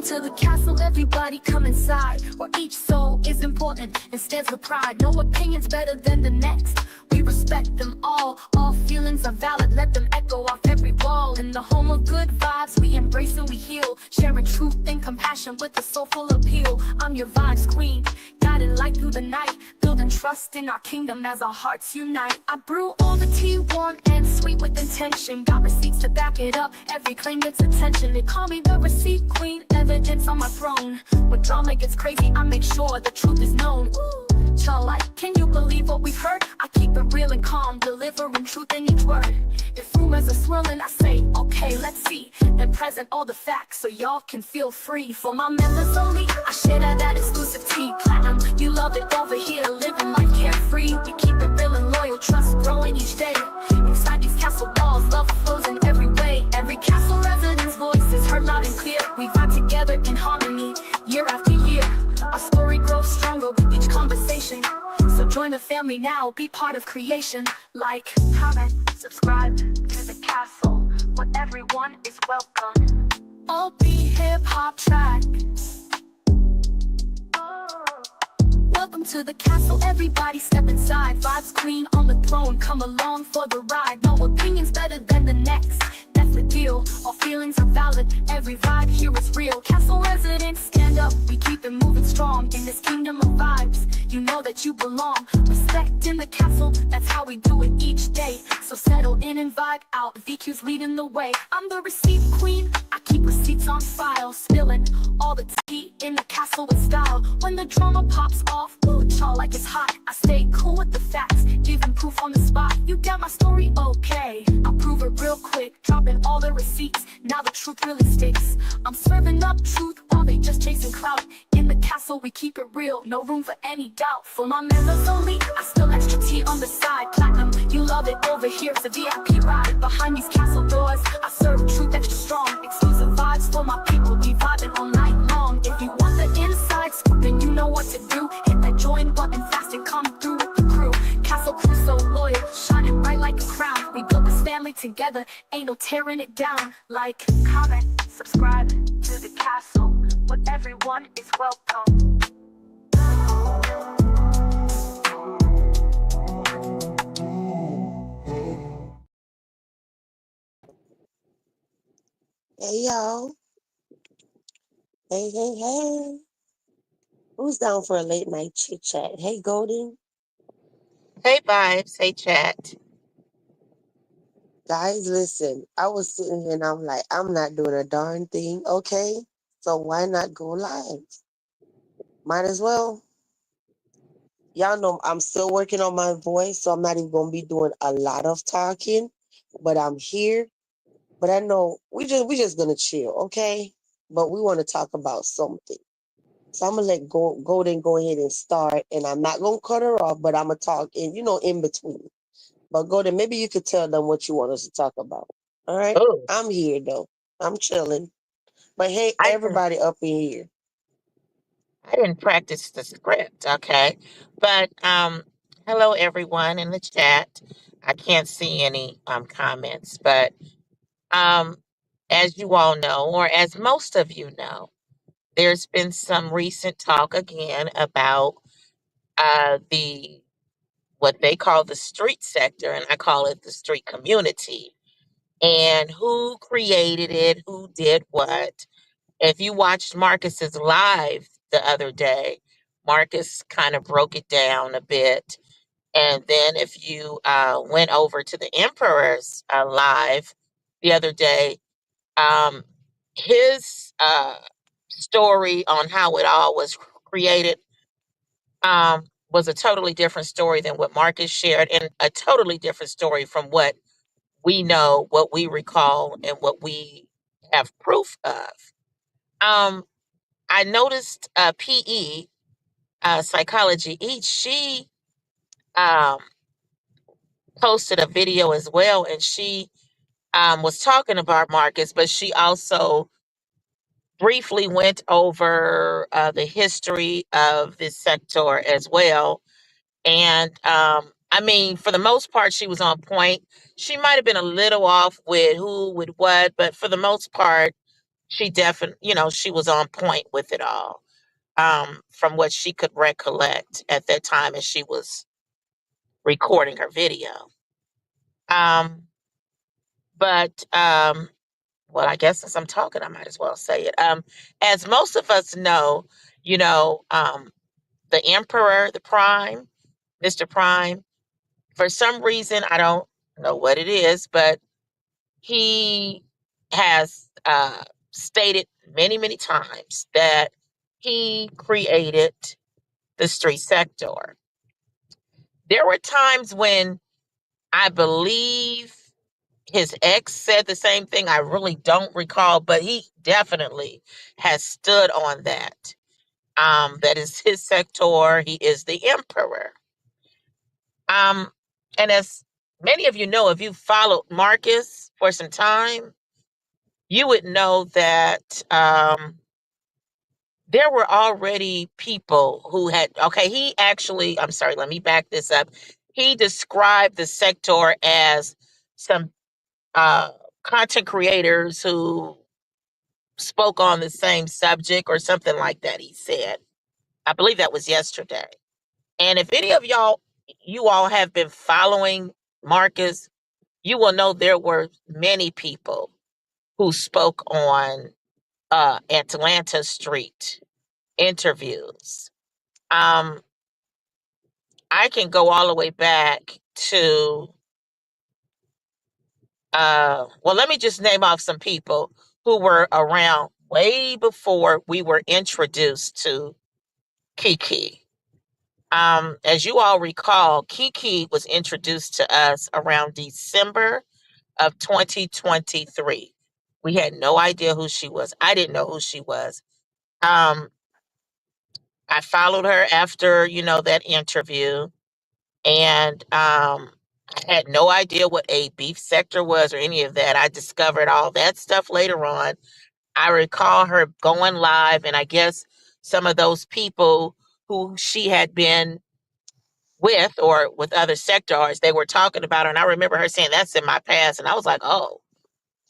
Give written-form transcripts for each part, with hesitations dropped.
Welcome to the castle, everybody come inside, where each soul is important and stands with pride. No opinion's better than the next, we respect them all feelings are valid, let them echo off every wall. In the home of good vibes, we embrace and we heal, sharing truth and compassion with a soulful appeal. I'm your vibes queen, guiding light through the night, building trust in our kingdom as our hearts unite. I brew all the tea warm and sweet with intention, got receipts to back it up, every claim gets attention. They call me the receipt queen, evidence on my throne. When drama gets crazy, I make sure the truth is known. Y'all like, can you believe what we've heard? I keep it real and calm, delivering truth in each word. If rumors are swirling, I say, okay, let's see, and present all the facts so y'all can feel free. For my members only, I share that exclusive tea. Platinum, you love it over here, living life carefree. We keep it real and loyal, trust growing each day. Inside these castle walls, love flows in every way. Every castle resident's voice is heard loud and clear. We vibe together in harmony, year after year. Our story grows stronger with each conversation. So join the family now, be part of creation. Like, comment, subscribe to the castle, where everyone is welcome. All be hip-hop track. Welcome to the castle, everybody step inside. Vibes queen on the throne, come along for the ride. No opinion's better than the next, that's the deal. All feelings are valid, every vibe here is real. Castle residents, stand up, we keep it moving strong. In this kingdom of vibes, you know that you belong. Respect in the castle, that's how we do it each day. So settle in and vibe out, VQ's leading the way. I'm the receipt queen, I keep receipts on file, spilling all the tea in the castle with style. When the drama pops off, y'all like it's hot, I stay cool with the facts, giving proof on the spot. You got my story, okay, I'll prove it real quick, dropping all the receipts, now the truth really sticks. I'm serving up truth while they just chasing clout. In the castle we keep it real, no room for any doubt. For my members only, I spill extra tea on the side. Platinum, you love it over here, it's a VIP ride. Behind these castle doors, I serve truth extra strong. Exclusive vibes for my people, we vibing all night long. If you want the inside scoop, then you know what to do. Hit that join button fast and come through with the crew. Castle crew so loyal, shining bright like a crown. We built this family together, ain't no tearing it down. Like, comment, subscribe to the castle, where everyone is welcome. Hey y'all. Hey. Who's down for a late night chit chat? Hey Golden. Hey, Vibes. Hey, Chat. Guys, listen. I was sitting here and I'm like, I'm not doing a darn thing, okay? So why not go live? Might as well. Y'all know I'm still working on my voice, so I'm not even gonna be doing a lot of talking. But I'm here. But I know we just gonna chill, okay? But we want to talk about something. So I'm gonna let Golden go ahead and start, and I'm not gonna cut her off, but I'm gonna talk in between. But Golden, maybe you could tell them what you want us to talk about. All right, Oh, I'm here though. I'm chilling. But hey, I didn't, everybody up in here. I didn't practice the script, okay? But hello, everyone in the chat. I can't see any comments, but um, as you all know, or as most of you know, there's been some recent talk again about the what they call the street sector, and I call it the street community, and who created it, who did what. If you watched Marcus's live the other day, Marcus kind of broke it down a bit. And then if you went over to the Emperor's live the other day, um, his story on how it all was created was a totally different story than what Marcus shared, and a totally different story from what we know, what we recall, and what we have proof of. Um, I noticed PE, Psychology Eats, she um, posted a video as well, and she was talking about Marcus, but she also briefly went over the history of this sector as well. And I mean, for the most part, she was on point. She might have been a little off with who, with what, but for the most part, she definitely, she was on point with it all, from what she could recollect at that time as she was recording her video. Um, but well, I guess since I'm talking, I might as well say it. As most of us know, the Emperor, the Prime, Mr. Prime, for some reason, I don't know what it is, but he has stated many, many times that he created the street sector. There were times when I believe his ex said the same thing. I really don't recall, but he definitely has stood on that. That is his sector. He is the emperor. Um, and as many of you know, if you followed Marcus for some time, you would know that there were already people who had, okay, he actually, I'm sorry, let me back this up. He described the sector as some uh, content creators who spoke on the same subject or something like that, he said. I believe that was yesterday. And if any of you all have been following Marcus, you will know there were many people who spoke on Atlanta Street interviews. Um, I can go all the way back to, well, let me just name off some people who were around way before we were introduced to Kiki. As you all recall, Kiki was introduced to us around December of 2023. We had no idea who she was. I didn't know who she was. Um, I followed her after, that interview, and I had no idea what a beef sector was or any of that. I discovered all that stuff later on. I recall her going live, and I guess some of those people who she had been with or with other sectors, they were talking about her. And I remember her saying, "That's in my past." And I was like, oh,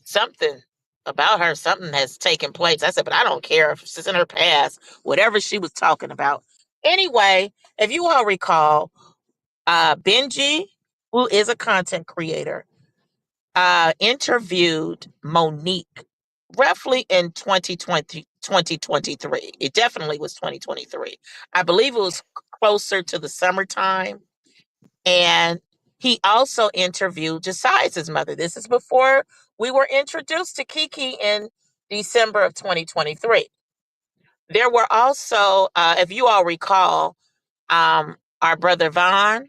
something about her, something has taken place. I said, but I don't care if it's in her past, whatever she was talking about. Anyway, if you all recall, Benji, who is a content creator, interviewed Monique roughly in 2023. It definitely was 2023. I believe it was closer to the summertime. And he also interviewed Josiah's mother. This is before we were introduced to Kiki in December of 2023. There were also, if you all recall, our brother Vaughn.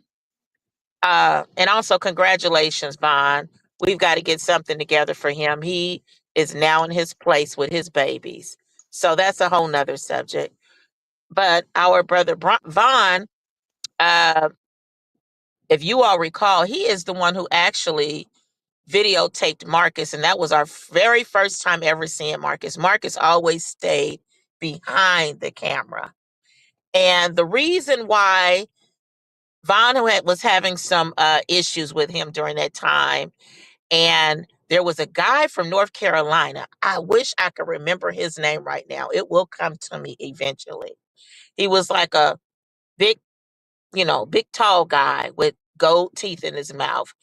And also, congratulations, Vaughn. We've got to get something together for him. He is now in his place with his babies. So that's a whole nother subject. But our brother Vaughn, uh, if you all recall, he is the one who actually videotaped Marcus. And that was our very first time ever seeing Marcus. Marcus always stayed behind the camera. And the reason why Vaughn was having some issues with him during that time. And there was a guy from North Carolina. I wish I could remember his name right now. It will come to me eventually. He was like a big, big tall guy with gold teeth in his mouth.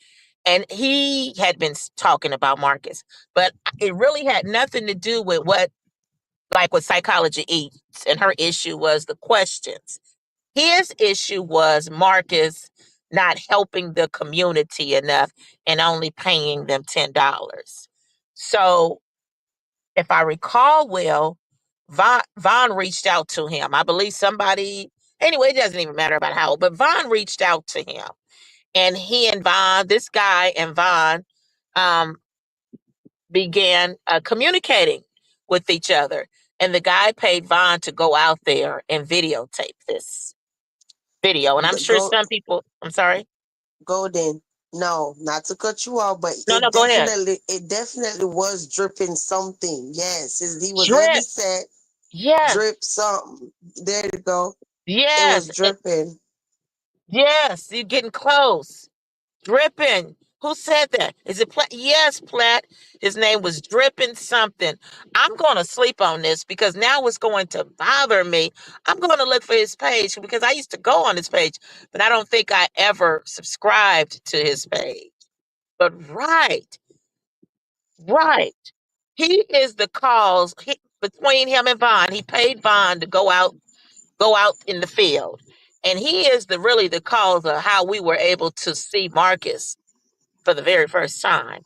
And he had been talking about Marcus, but it really had nothing to do with what Psychology Eats. And her issue was the questions. His issue was Marcus not helping the community enough and only paying them $10. So, if I recall well, Vaughn reached out to him. I believe somebody, anyway, it doesn't even matter about how, but Vaughn reached out to him. And he and Vaughn, this guy and Vaughn, um, began communicating with each other. And the guy paid Vaughn to go out there and videotape this video. And I'm sure Go, some people, I'm sorry. Golden. No, not to cut you off, but No, no, go ahead. it definitely was dripping something. Yes, he was at the Drip. set, Yes. drip something. There you go. It was Yes. dripping. Yes. You're getting close. Dripping. Who said that? Is it Platt? Yes, Platt. His name was Dripping something. I'm going to sleep on this because now it's going to bother me. I'm going to look for his page because I used to go on his page, but I don't think I ever subscribed to his page. But right, right. He is the cause between him and Vaughn. He paid Vaughn to go out in the field. And he is the really the cause of how we were able to see Marcus for the very first time.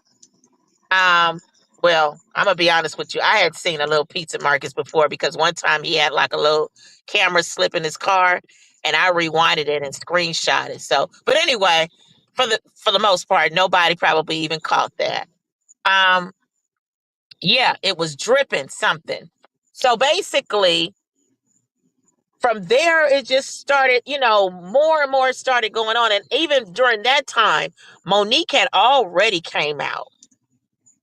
Um, well, I'm gonna be honest with you. I had seen a little pizza Marcus before because one time he had like a little camera slip in his car, and I rewinded it and screenshot it. So, but anyway, for the most part, nobody probably even caught that. Um, yeah, it was dripping something. So basically, from there, it just started. More and more started going on, and even during that time, Monique had already came out.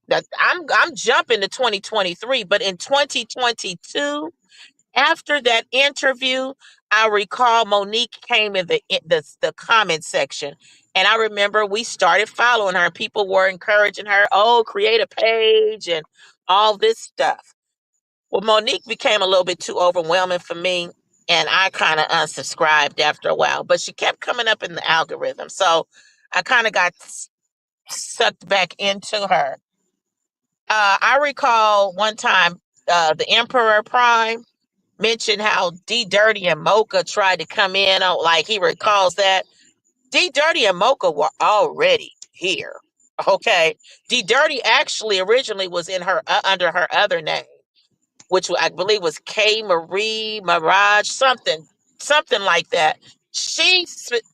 That I'm jumping to 2023, but in 2022, after that interview, I recall Monique came in the comment section, and I remember we started following her. People were encouraging her, "Oh, create a page and all this stuff." Well, Monique became a little bit too overwhelming for me, and I kind of unsubscribed after a while. But she kept coming up in the algorithm, so I kind of got sucked back into her. I recall one time the Emperor Prime mentioned how D Dirty and Mocha tried to come in on, like he recalls that. D Dirty and Mocha were already here. Okay. D Dirty actually originally was in her under her other name, which I believe was K Marie Mirage, something like that. She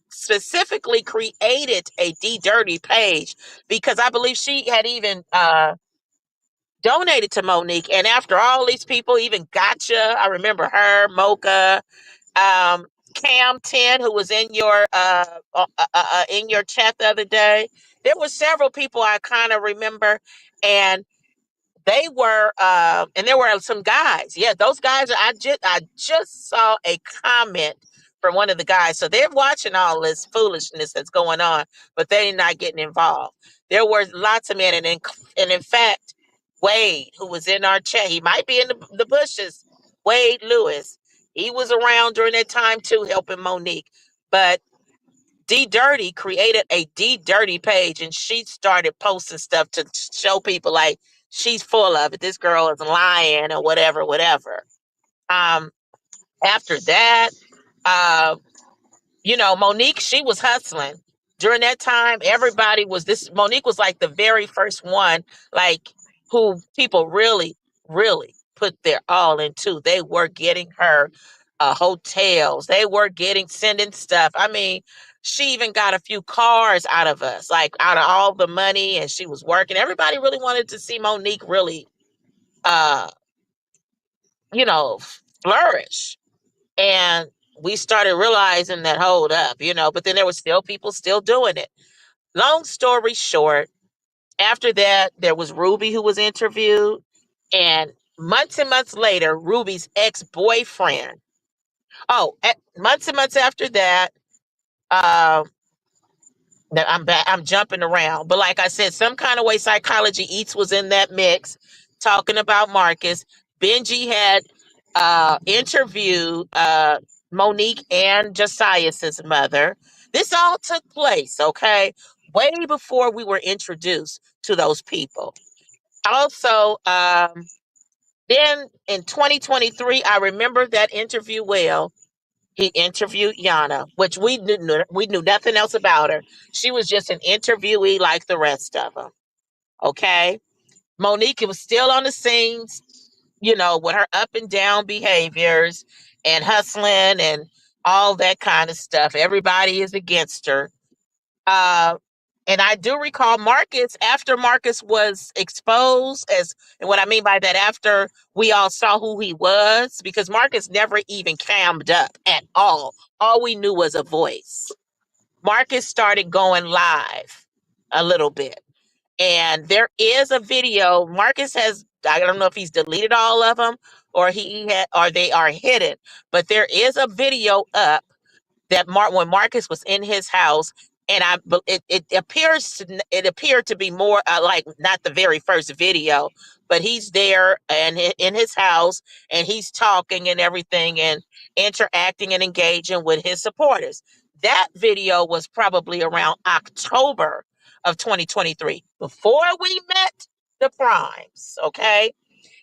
specifically created a D Dirty page because I believe she had even donated to Monique. And after all these people, even Gotcha, I remember her, Mocha, um, Cam 10, who was in your chat the other day. There were several people I kind of remember, and they were, and there were some guys. Yeah, those guys. I just saw a comment from one of the guys, so they're watching all this foolishness that's going on, but they're not getting involved. There were lots of men, and in fact, Wade, who was in our chat, he might be in the bushes. Wade Lewis, he was around during that time too, helping Monique, but D Dirty created a D Dirty page and she started posting stuff to show people like she's full of it. This girl is lying or whatever, whatever. Um, After that, uh, Monique, she was hustling. During that time, everybody was this Monique was like the very first one, like who people really, really put their all into. They were getting her hotels. They were sending stuff. I mean, she even got a few cars out of us, like out of all the money, and she was working. Everybody really wanted to see Monique really uh, you know, flourish. And we started realizing that hold up, but then there were still people still doing it. Long story short, after that, there was Ruby who was interviewed. And months later, Ruby's ex boyfriend. Oh, months and months after that, um, that I'm back, I'm jumping around. But like I said, some kind of way Psychology Eats was in that mix, talking about Marcus. Benji had interviewed Monique and Josiah's mother. This all took place, okay, way before we were introduced to those people. Also, then in 2023, I remember that interview well. He interviewed Yana, which we knew nothing else about her. She was just an interviewee like the rest of them. Okay, Monique was still on the scenes, with her up and down behaviors and hustling and all that kind of stuff. Everybody is against her. Uh, and I do recall Marcus, after Marcus was exposed, and what I mean by that, after we all saw who he was, because Marcus never even cammed up at all. All we knew was a voice. Marcus started going live a little bit. And there is a video. Marcus has, I don't know if he's deleted all of them or they are hidden, but there is a video up that when Marcus was in his house and it appears it appeared to be more like not the very first video, but he's there and in his house, and he's talking and everything and interacting and engaging with his supporters. That video was probably around October of 2023, before we met the primes. Okay,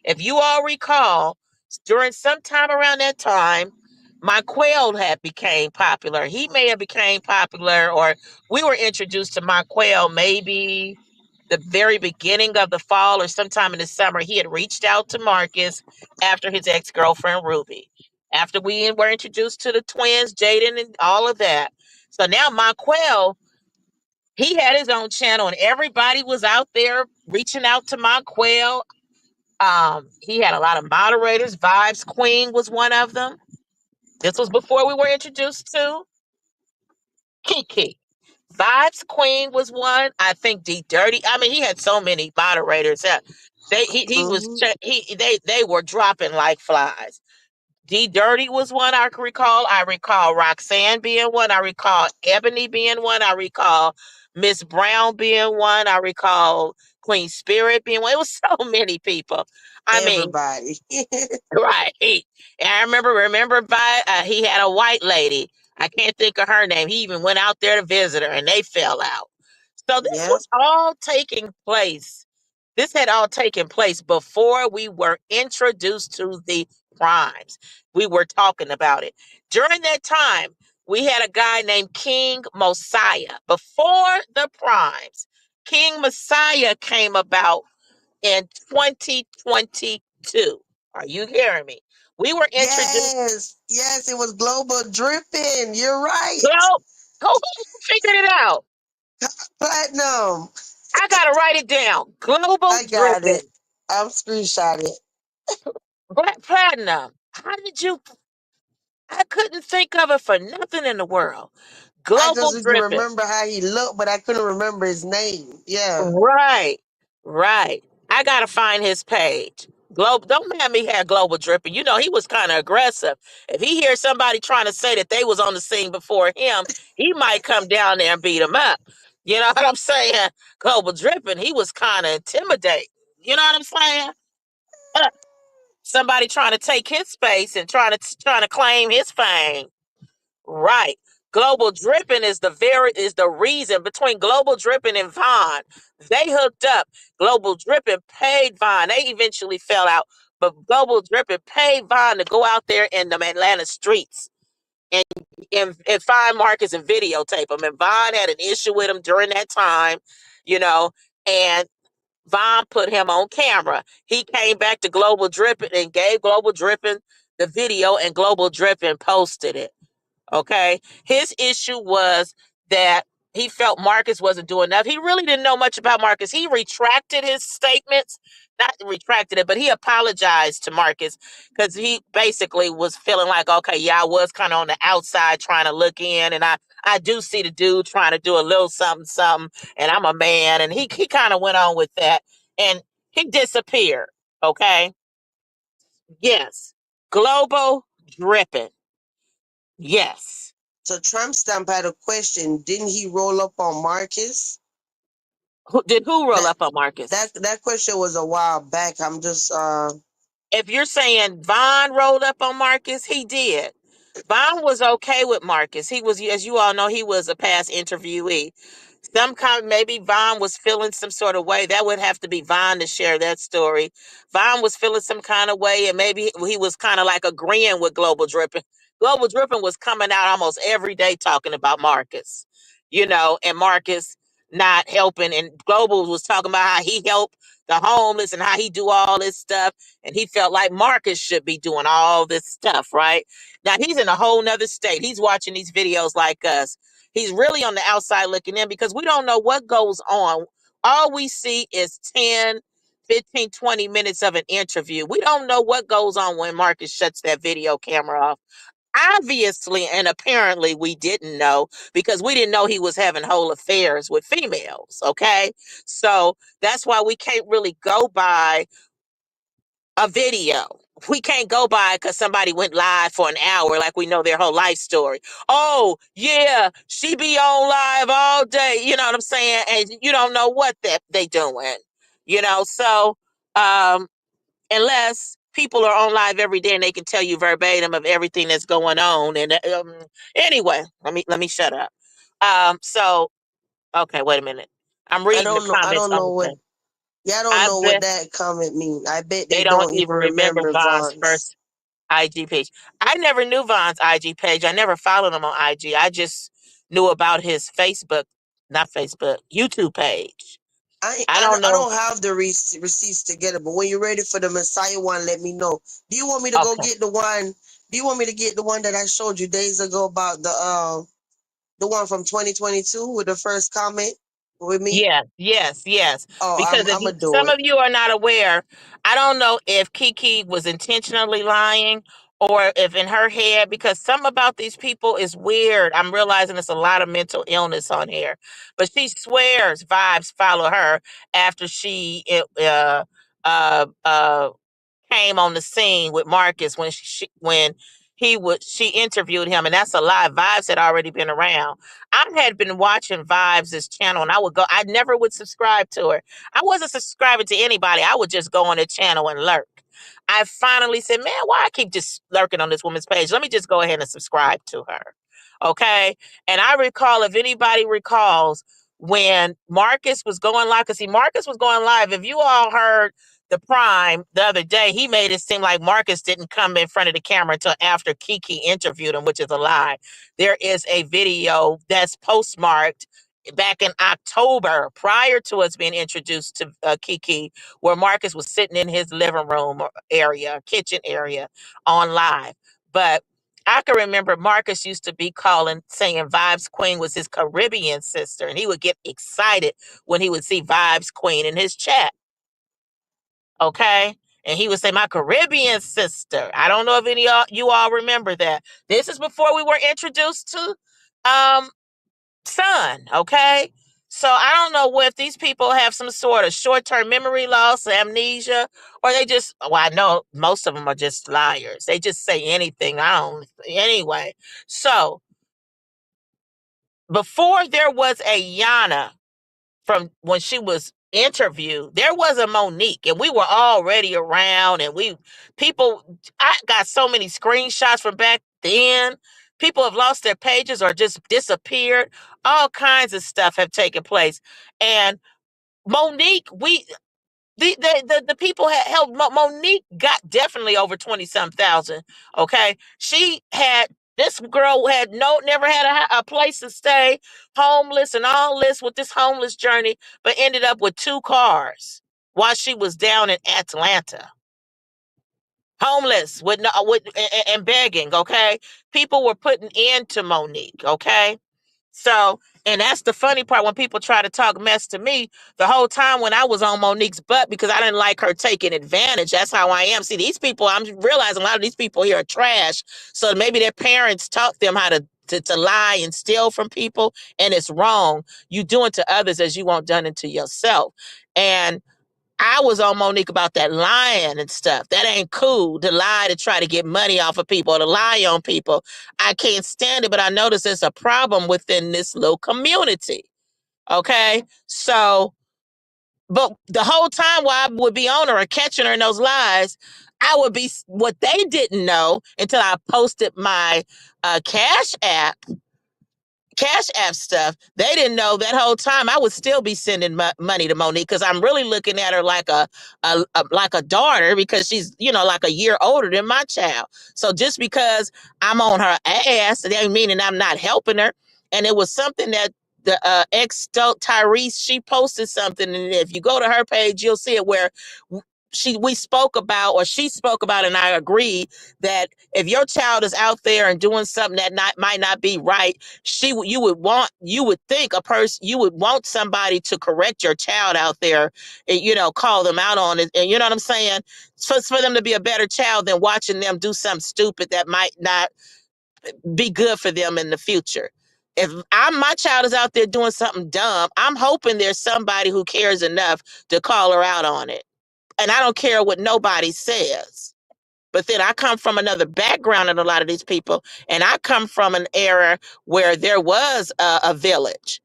if you all recall, during some time around that time, my quail had became popular. He may have became popular, or we were introduced to my quail maybe the very beginning of the fall or sometime in the summer. He had reached out to Marcus after his ex-girlfriend Ruby. After we were introduced to the twins, Jaden and all of that. So now my quail, he had his own channel and everybody was out there reaching out to my quail. He had a lot of moderators. Vibes Queen was one of them. This was before we were introduced to Kiki. Vibes Queen was one. I think D Dirty. I mean, he had so many moderators. He was Hmm. they were dropping like flies. D Dirty was one I can recall. I recall Roxanne being one. I recall Ebony being one. I recall Miss Brown being one. I recall Queen Spirit being one. It was so many people. I mean, Everybody. right. And I remember he had a white lady. I can't think of her name. He even went out there to visit her and they fell out. So this Yep. was all taking place. This had all taken place before we were introduced to the primes. We were talking about it. During that time, we had a guy named King Mosiah. Before the primes, King Messiah came about in 2022. Are you hearing me? We were introduced. Yes. Yes, it was global dripping. You're right. Go, who figured it out? Platinum. I gotta write it down. Global I got dripping. it. I'm screenshotting it. Black platinum. How did you? I couldn't think of it for nothing in the world. I Global just can dripping. remember how he looked, but I couldn't remember his name. Yeah. Right, right. I gotta find his page. Global, don't have me have global dripping. You know he was kind of aggressive. If he hears somebody trying to say that they was on the scene before him, he might come down there and beat him up. You know what I'm saying? Global dripping. He was kind of intimidating. You know what I'm saying? Uh, Somebody trying to take his space and trying to claim his fame. Right. Global Dripping is the reason between Global Dripping and Vaughn. They hooked up. Global Dripping paid Vaughn. They eventually fell out, but Global Dripping paid Vaughn to go out there in the Atlanta streets and and find Marcus and videotape him. And Vaughn had an issue with him during that time, you know, and Vaughn put him on camera. He came back to Global Dripping and gave Global Dripping the video, and Global Dripping posted it. Okay. His issue was that he felt Marcus wasn't doing enough. He really didn't know much about Marcus. He retracted his statements, not retracted it, but he apologized to Marcus because he basically was feeling like, okay, yeah, I was kind of on the outside trying to look in, and I do see the dude trying to do a little something, something, and I'm a man. And he kind of went on with that and he disappeared. Okay. Yes. Global dripping. Yes. So Trump stamp had a question. Didn't he roll up on Marcus? Who roll That up on Marcus? that question was a while back. I'm just If you're saying Vaughn rolled up on Marcus, he did. Vaughn was okay with Marcus. He was, as you all know, he was a past interviewee. Some kind, maybe Vaughn was feeling some sort of way. That would have to be Vaughn to share that story. Vaughn was feeling some kind of way, and maybe he was kind of like agreeing with Global Dripping. Global Dripping was coming out almost every day talking about Marcus, and Marcus not helping. And Global was talking about how he helped the homeless and how he do all this stuff. And he felt like Marcus should be doing all this stuff, right? Now he's in a whole nother state. He's watching these videos like us. He's really on the outside looking in because we don't know what goes on. All we see is 10, 15, 20 minutes of an interview. We don't know what goes on when Marcus shuts that video camera off. Obviously and apparently we didn't know because we didn't know he was having whole affairs with females. Okay. So that's why we can't really go by a video. we can't go by because somebody went live for an hour like we know their whole life story. Oh, yeah, she be on live all day. You know what I'm saying? And you don't know what they doing. So um, unless people are on live every day and they can tell you verbatim of everything that's going on. And anyway, let me shut up. So okay, wait a minute. I'm I reading the don't know. I comments don't on know the what. thing. Yeah, I don't I know what bet that comment mean. I bet they they don't don't even even remember remember Vaughn's Vaughn's. first IG page. I never knew Vaughn's IG page. I never followed him on IG. I just knew about his Facebook, not Facebook, YouTube page. I don't I know. don't have the receipts together, but when you're ready for the Messiah one, let me know. Do you want me to go Okay. get the one? Do you want me to get the one that I showed you days ago about the one from 2022 with the first comment with me? Yes, yes, yes. Oh, Because if I'm gonna do some it. of you are not aware, I don't know if Kiki was intentionally lying or if in her head, because some about these people is weird. I'm realizing there's a lot of mental illness on here. But she swears vibes follow her after she uh, uh, came on the scene with Marcus when she interviewed him, and that's a lie. Vibes had already been around. I had been watching Vibes' channel, and I never would subscribe to her. I wasn't subscribing to anybody. I would just go on the channel and lurk. I finally said, man, why I keep just lurking on this woman's page? Let me just go ahead and subscribe to her. Okay. And I recall, if anybody recalls, when Marcus was going live, because see, Marcus was going live. If you all heard the Prime the other day, he made it seem like Marcus didn't come in front of the camera until after Kiki interviewed him, which is a lie. There is a video that's postmarked back in October prior to us being introduced to Kiki, where Marcus was sitting in his living room area, kitchen area on live. But I can remember Marcus used to be calling, saying Vibes Queen was his Caribbean sister, and he would get excited when he would see Vibes Queen in his chat. Okay. And he would say, my Caribbean sister. I don't know if any of you all remember that. This is before we were introduced to um Sun. Okay. So I don't know if these people have some sort of short-term memory loss, amnesia, or they just, well, I know most of them are just liars. They just say anything. Anyway. So before there was a Yana, from when she was interviewed, there was a Monique, and we were already around, and I got so many screenshots from back then. People have lost their pages or just disappeared. All kinds of stuff have taken place. And Monique, the people had held Monique got definitely over 20 some thousand. Okay. This girl had never had a place to stay, homeless and all this with this homeless journey, but ended up with 2 cars while she was down in Atlanta. Homeless with no and begging. Okay. People were putting into Monique. Okay. So, and that's the funny part when people try to talk mess to me the whole time when I was on Monique's butt because I didn't like her taking advantage. That's how I am. See, these people, I'm realizing a lot of these people here are trash. So maybe their parents taught them how to lie and steal from people, and it's wrong. You do unto others as you want done unto yourself. And I was on Monique about that lying and stuff. That ain't cool to lie to try to get money off of people or to lie on people. I can't stand it, but I notice there's a problem within this little community. Okay. So, but the whole time while I would be on her or catching her in those lies, I would be what they didn't know until I posted my Cash App stuff. They didn't know that whole time I would still be sending money to Monique because I'm really looking at her like like a daughter because she's like a year older than my child. So just because I'm on her ass, it ain't meaning I'm not helping her. And it was something that the ex Tyrese, she posted something, and if you go to her page, you'll see it where we spoke about, or she spoke about, and I agree that if your child is out there and doing something that might not be right, you would think a person, you would want somebody to correct your child out there, and call them out on it, and you know what I'm saying, for them to be a better child than watching them do something stupid that might not be good for them in the future. If my child is out there doing something dumb, I'm hoping there's somebody who cares enough to call her out on it, and I don't care what nobody says. But then I come from another background than a lot of these people, and I come from an era where there was a village.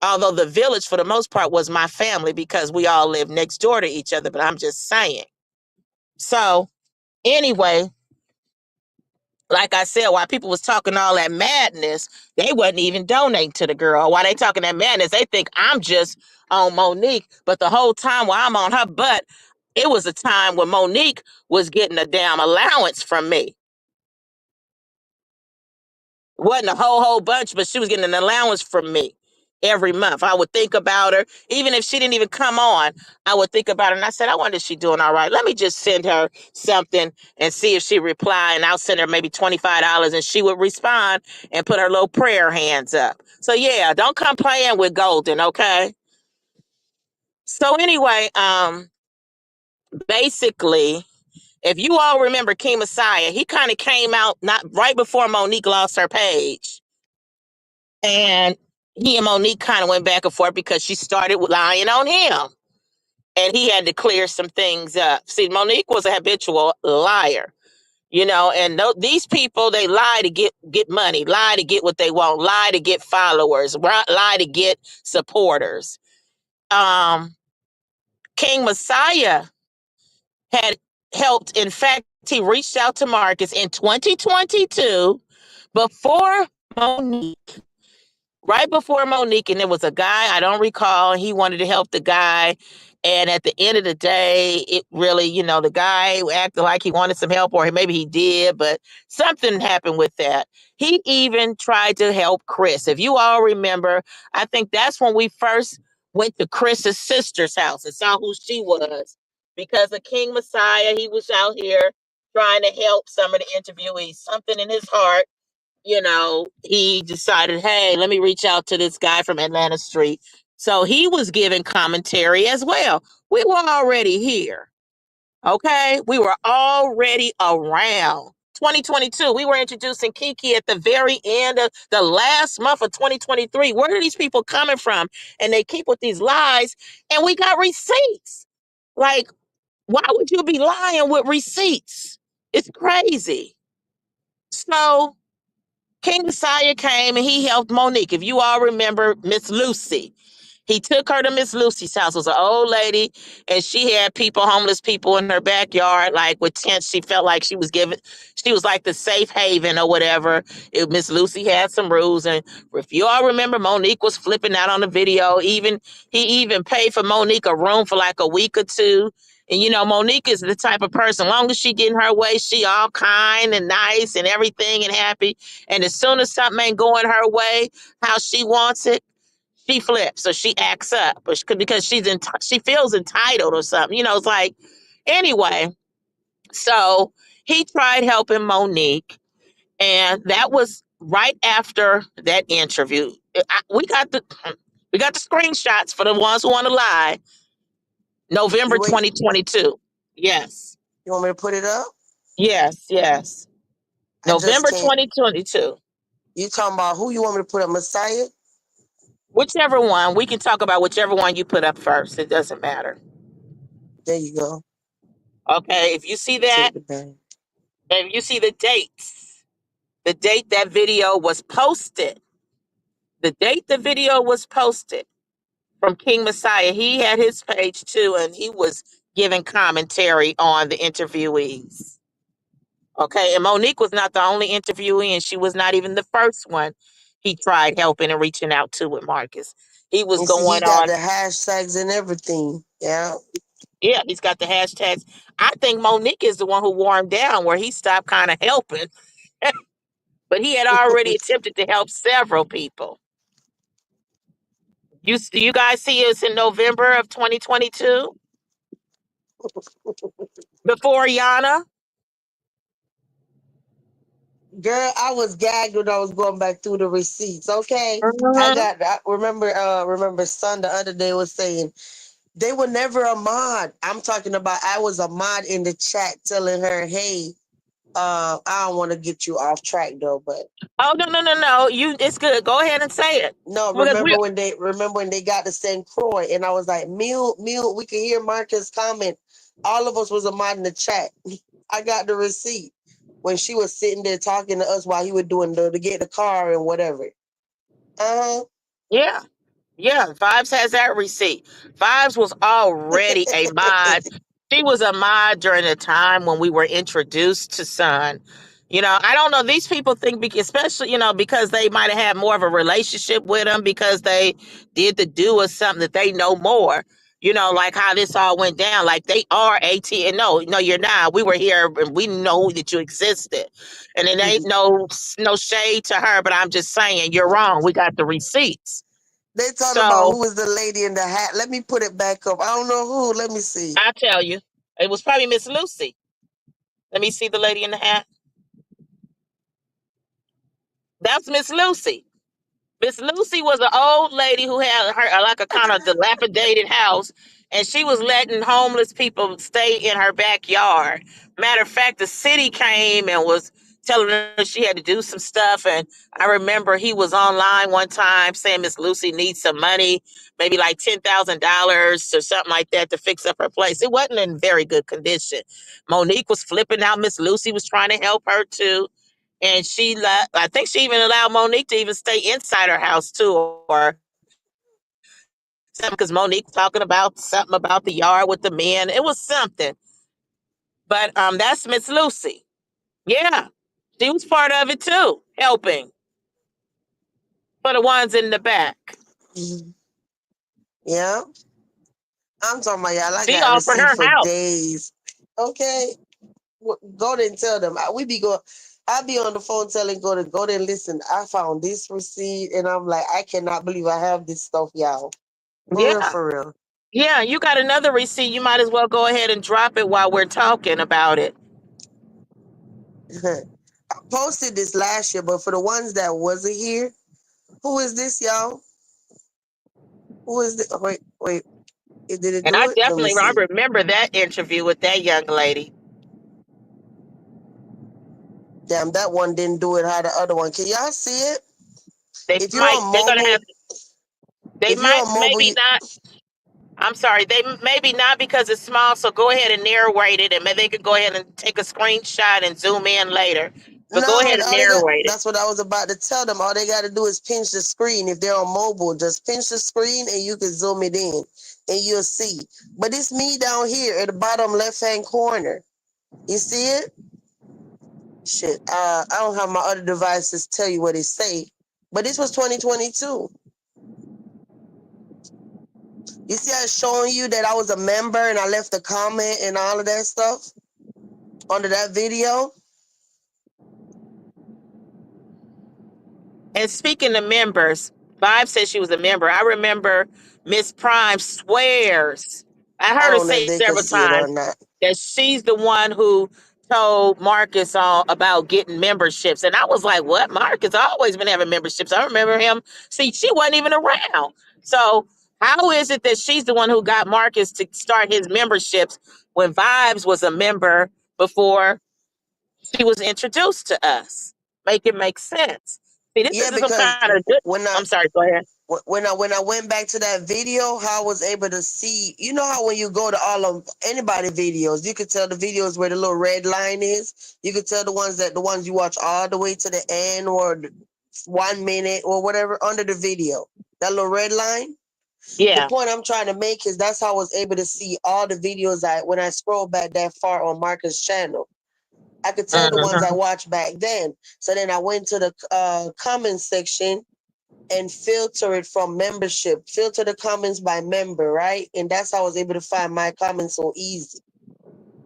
Although the village, for the most part, was my family because we all lived next door to each other. But I'm just saying. So anyway, like I said, while people was talking all that madness, they wasn't even donating to the girl. While they talking that madness, they think I'm just on Monique. But the whole time while I'm on her butt, it was a time when Monique was getting a damn allowance from me. Wasn't a whole bunch, but she was getting an allowance from me every month. I would think about her, even if she didn't even come on. I would think about her, and I said, "I wonder if she's doing all right. Let me just send her something and see if she reply, and I'll send her maybe $25, and she would respond and put her little prayer hands up." So yeah, don't come playing with Golden, okay? So anyway, basically, if you all remember King Messiah, he kind of came out not right before Monique lost her page. And he and Monique kind of went back and forth because she started lying on him. And he had to clear some things up. See, Monique was a habitual liar, and these people, they lie to get money, lie to get what they want, lie to get followers, lie to get supporters. Um, King Messiah had helped. In fact, he reached out to Marcus in 2022 before Monique. Right before Monique, and there was a guy, I don't recall, he wanted to help the guy. And at the end of the day, it really, the guy acted like he wanted some help, or maybe he did, but something happened with that. He even tried to help Chris. If you all remember, I think that's when we first went to Chris's sister's house and saw who she was. Because of King Messiah, he was out here trying to help some of the interviewees. Something in his heart, he decided, hey, let me reach out to this guy from Atlanta Street. So he was giving commentary as well. We were already here. Okay. We were already around. 2022, we were introducing Kiki at the very end of the last month of 2023. Where are these people coming from? And they keep with these lies, and we got receipts. Like, why would you be lying with receipts? It's crazy. So King Messiah came and he helped Monique. If you all remember Miss Lucy, he took her to Miss Lucy's house. It was an old lady, and she had homeless people in her backyard, like with tents. She felt like she was like the safe haven or whatever. Miss Lucy had some rules, and if you all remember, Monique was flipping out on the video. He even paid for Monique a room for like a week or two. And Monique is the type of person, long as she getting her way, she all kind and nice and everything and happy. And as soon as something ain't going her way, how she wants it, she flips or she acts up, because she feels entitled or something. It's like, anyway. So he tried helping Monique, and that was right after that interview. We got the screenshots for the ones who want to lie. November You wait. 2022. Yes, You want me to put it up? yes, yes. I just November can't. 2022. You talking about who you want me to put up? Messiah? Whichever one, we can talk about whichever one you put up first. It doesn't matter. There you go. Okay, if you see that, Take the bag. if you see the date that video was posted, the date the video was posted from King Messiah, he had his page too, and he was giving commentary on the interviewees. Okay, and Monique was not the only interviewee, and she was not even the first one he tried helping and reaching out to with Marcus. He was You see, he going got on. the hashtags and everything. Yeah. Yeah, he's got the hashtags. I think Monique is the one who wore him down, where he stopped kind of helping, but he had already attempted to help several people. You guys see us in November of 2022 before Yana. Girl, I was gagged when I was going back through the receipts. Okay. Mhm. I remember son the other day was saying they were never a mod. I'm talking about I was a mod in the chat telling her, hey, I don't want to get you off track though, but Oh no, no, no, no! It's good. Go ahead and say it, no, because we. remember when they got to St. Croix and I was like, mute, we can hear Marcus comment. All of us was a mod in the chat. I got the receipt when she was sitting there talking to us while he was doing the to get the car and whatever. Uh-huh. Yeah. Yeah, Vibes has that receipt. Vibes was already a mod. She was a mod during the time when we were introduced to Sun. I don't know. These people think, especially, because they might have had more of a relationship with him because they did the do or something that they know more. Like how this all went down. Like they are AT. And no, you're not. We were here and we know that you existed. And it ain't no shade to her, but I'm just saying you're wrong. We got the receipts. They talking about So who is the lady in the hat. Let me put it back up. I don't know who. Let me see. I tell you, it was probably Miss Lucy. Let me see the lady in the hat. That's Miss Lucy. Miss Lucy was an old lady who had her like a kind of dilapidated house, and she was letting homeless people stay in her backyard. Matter of fact, the city came and was telling her she had to do some stuff. And I remember he was online one time saying Miss Lucy needs some money, maybe like $10,000 or something like that to fix up her place. It wasn't in very good condition. Monique was flipping out. Miss Lucy was trying to help her too. And I think she even allowed Monique to even stay inside her house too, or something, because Monique was talking about something about the yard with the men. It was something. But that's Miss Lucy. Yeah, she was part of it too, helping for the ones in the back. Mhm. Yeah. I'm talking about y'all. I She got offered receipt her for house. days. Okay. Go there and tell them. We be going. I be on the phone telling go there and listen. I found this receipt and I'm like, I cannot believe I have this stuff, y'all. For real, Yeah, for real. yeah. You got another receipt. You might as well go ahead and drop it while we're talking about it. I posted this last year, but for the ones that wasn't here, who is this, y'all? Who is this? Wait. Did it And do I it? Let me definitely I see. remember that interview with that young lady. Damn, that one didn't do it. How the other one? Can y'all see it? If you're on They're gonna have, mobile, they if you're might, on mobile, maybe not. I'm sorry, they maybe not because it's small. So go ahead and narrate it, and maybe they could go ahead and take a screenshot and zoom in later. But go no, ahead and all they got. narrate it. That's what I was about to tell them. All they got to do is pinch the screen. If they're on mobile, just pinch the screen and you can zoom it in, and you'll see. But it's me down here at the bottom left hand corner. You see it? Shit. I don't have my other devices tell you what it say. But this was 2022. You see, I was showing you that I was a member and I left a comment and all of that stuff under that video. And speaking of members, Vibe said she was a member. I remember Miss Prime swears. I I heard her don't know if say they could several see it or times not. that she's the one who told Marcus all about getting memberships. And I was like, what? Marcus always been having memberships. I remember him. See, she wasn't even around. So how is it that she's the one who got Marcus to start his memberships when Vibes was a member before she was introduced to us? Make it make sense. See, this Yeah, is some because kind of good. when I'm sorry, go ahead. I went back to that video, how I was able to see, you know how when you go to all of anybody videos, you could tell the videos where the little red line is. You could tell the ones you watch all the way to the end or 1 minute or whatever under the video. That little red line. The Yeah. point I'm trying to make is that's how I was able to see all the videos when I scroll back that far on Marcus' channel. I could tell the ones I Mhm. watched back then. So then I went to the comments section and filter it from membership, filter the comments by member, right? And that's how I was able to find my comments so easy.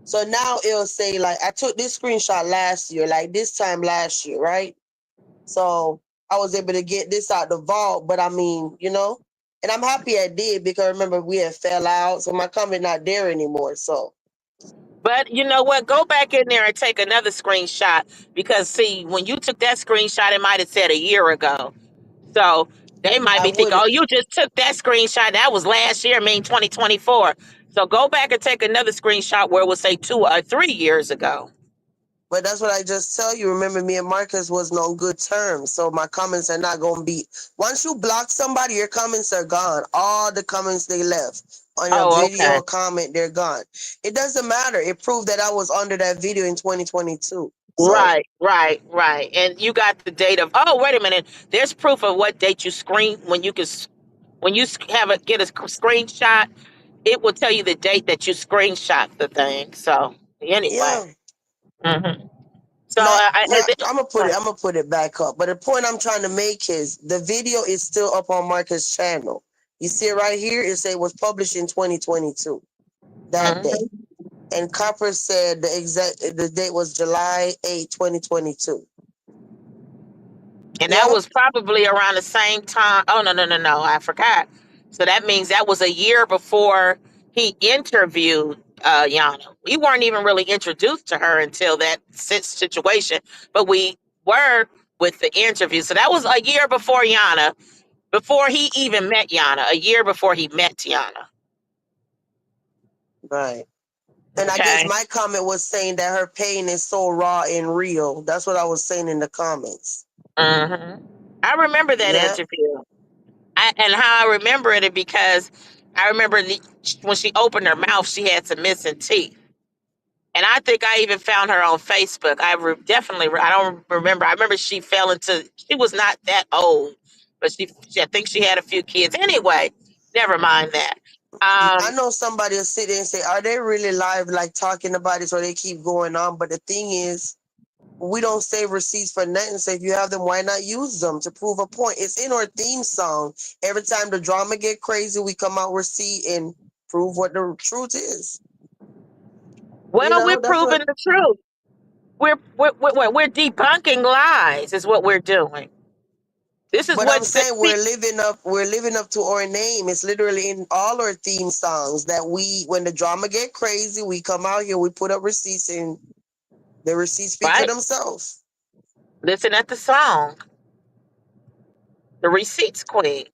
So now it'll say, like, I took this screenshot last year, like this time last year, right? So I was able to get this out the vault, but I mean, and I'm happy I did because remember we had fell out, so my comment not there anymore. So But you know what? Go back in there and take another screenshot because see, when you took that screenshot, it might have said a year ago. So they might I be thinking, would, "Oh, you just took that screenshot. That was last year, I mean 2024." So go back and take another screenshot where it will say 2 or 3 years ago. but that's what I just tell you. Remember, me and Marcus wasn't on good terms, so my comments are not gonna be. Once you block somebody, your comments are gone. All the comments they left. on your Oh, video okay. or comment, they're gone. It doesn't matter. It proved that I was under that video in 2022. So Right, right, right. And you got the date of. Oh, wait a minute. There's proof of what date you screen when you can when you have a get a screenshot. It will tell you the date that you screenshot the thing. So anyway. yeah. hmm So Now, and now I'm gonna put it back up. But the point I'm trying to make is the video is still up on Marcus' channel. You see it right here. It say it was published in 2022 that day, mhm. and Copper said the date was July 8, 2022. And that Yep. was probably around the same time. Oh, no, no, no, no. I forgot. So that means that was a year before he interviewed Yana. We weren't even really introduced to her until that situation, but we were with the interview. So that was a year before Yana, before he even met Yana, a year before he met Yana. Right. And I guess Okay. my comment was saying that her pain is so raw and real. That's what I was saying in the comments. hmm I remember that Yeah. interview. And how I remember it because I remember when she opened her mouth, she had some missing teeth. And I think I even found her on Facebook. Definitely, I don't remember. I remember she fell into, she was not that old, but I think she had a few kids. Anyway, never mind that. I Um, know somebody will sit there and say, are they really live, like talking about it so they keep going on? But the thing is, we don't save receipts for nothing. So if you have them, why not use them to prove a point? It's in our theme song. Every time the drama get crazy, we come out receipt and prove what the truth is. You well, we're know, that's proving what. the truth. We're debunking lies, is what we're doing. This is But I'm what the saying we're living up to our name. It's literally in all our theme songs that when the drama get crazy, we come out here, we put up receipts, and the receipts speak for right. themselves. Listen at the song, the receipts queen.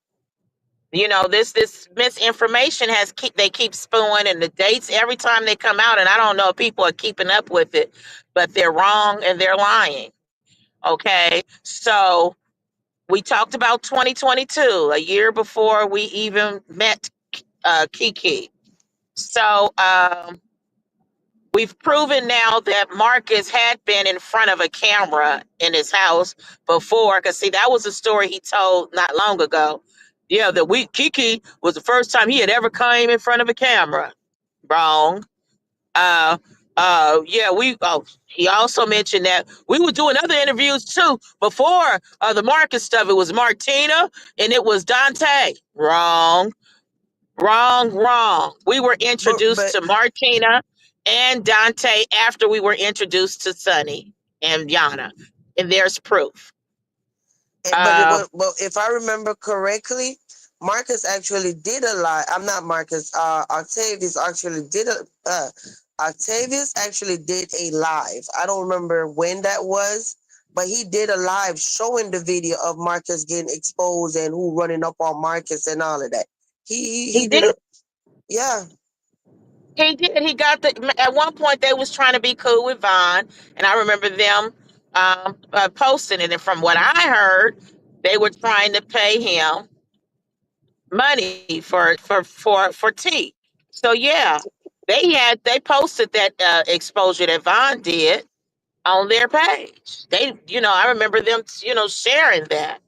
You know, this misinformation they keep spewing, and the dates every time they come out, and I don't know if people are keeping up with it, but they're wrong and they're lying. Okay, so we talked about 2022, a year before we even met Kiki. So we've proven now that Marcus had been in front of a camera in his house before. Because see, that was a story he told not long ago. Yeah, that Kiki was the first time he had ever came in front of a camera. Wrong. Uh, yeah, he also mentioned that we were doing other interviews too before the Marcus stuff. It was Martina and it was Dante. Wrong. Wrong, wrong. We were But introduced but to Martina and Dante after we were introduced to Sunny and Yana. And there's proof. Uh, but if I remember correctly, Marcus actually did a live. I'm not Marcus. Octavius actually did a live. I don't remember when that was, but he did a live showing the video of Marcus getting exposed and who running up on Marcus and all of that. He he did did. a yeah. He did. He got at one point they was trying to be cool with Vaughn. And I remember them posting it. And from what I heard, they were trying to pay him money for tea. So yeah, they posted that exposure that Vaughn did on their page. I remember them, sharing that.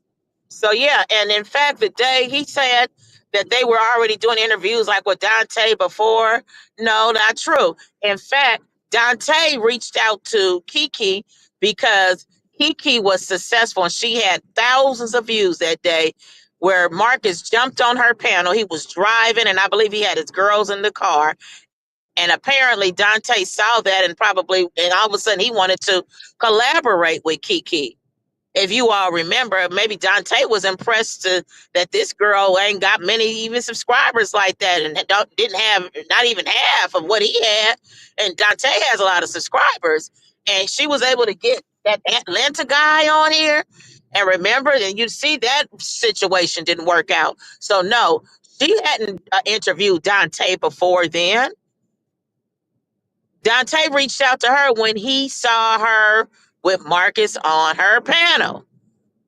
So yeah, and in fact, the day he said that they were already doing interviews like with Dante before, no, not true. In fact, Dante reached out to Kiki because Kiki was successful and she had thousands of views that day. Where Marcus jumped on her panel, he was driving, and I believe he had his girls in the car. And apparently Dante saw that and all of a sudden he wanted to collaborate with Kiki. If you all remember, maybe Dante was impressed that this girl ain't got many even subscribers like that, and didn't have not even half of what he had. And Dante has a lot of subscribers, and she was able to get that Atlanta guy on here. And remember, and you see that situation didn't work out. So no, she hadn't interviewed Dante before then. Dante reached out to her when he saw her with Marcus on her panel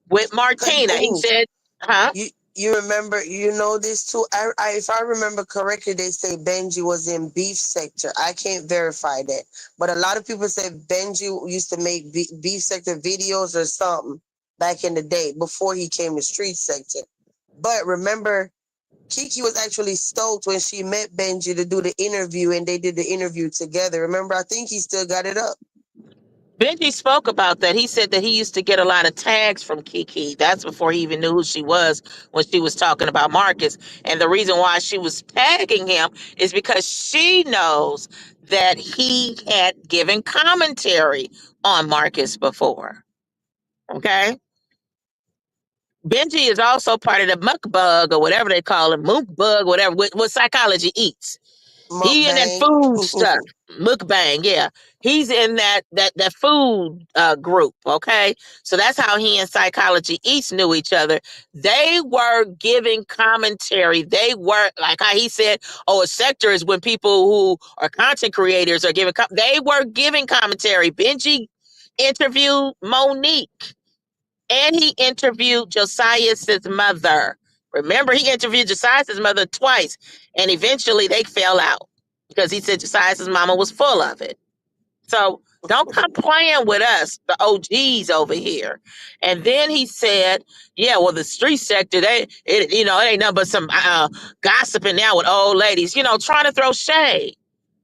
with Martina. He Oh, said, huh? you You remember, you know this too. If I remember correctly, they say Benji was in beef sector. I can't verify that, but a lot of people say Benji used to make beef sector videos or something back in the day before he came to street sector. But remember, Kiki was actually stoked when she met Benji to do the interview, and they did the interview together. Remember, I think he still got it up. Benji spoke about that. He said that he used to get a lot of tags from Kiki. That's before he even knew who she was when she was talking about Marcus. And the reason why she was tagging him is because she knows that he had given commentary on Marcus before. Okay. Benji is also part of the mukbug or whatever they call it, mukbug, whatever, what psychology eats. He in that Mukbang. food stuff. Mukbang, yeah. He's in that food group, okay? So that's how he and Psychology Eats knew each other. They were giving commentary. They were, like how he said, oh, a sector is when people who are content creators are giving, they were giving commentary. Benji interviewed Monique. And he interviewed Josiah's mother. Remember, he interviewed Josiah's mother twice, and eventually they fell out because he said Josiah's mama was full of it. So don't come playing with us, the OGs over here. And then he said, "Yeah, well, the street sector, it ain't nothing but some gossiping now with old ladies, trying to throw shade."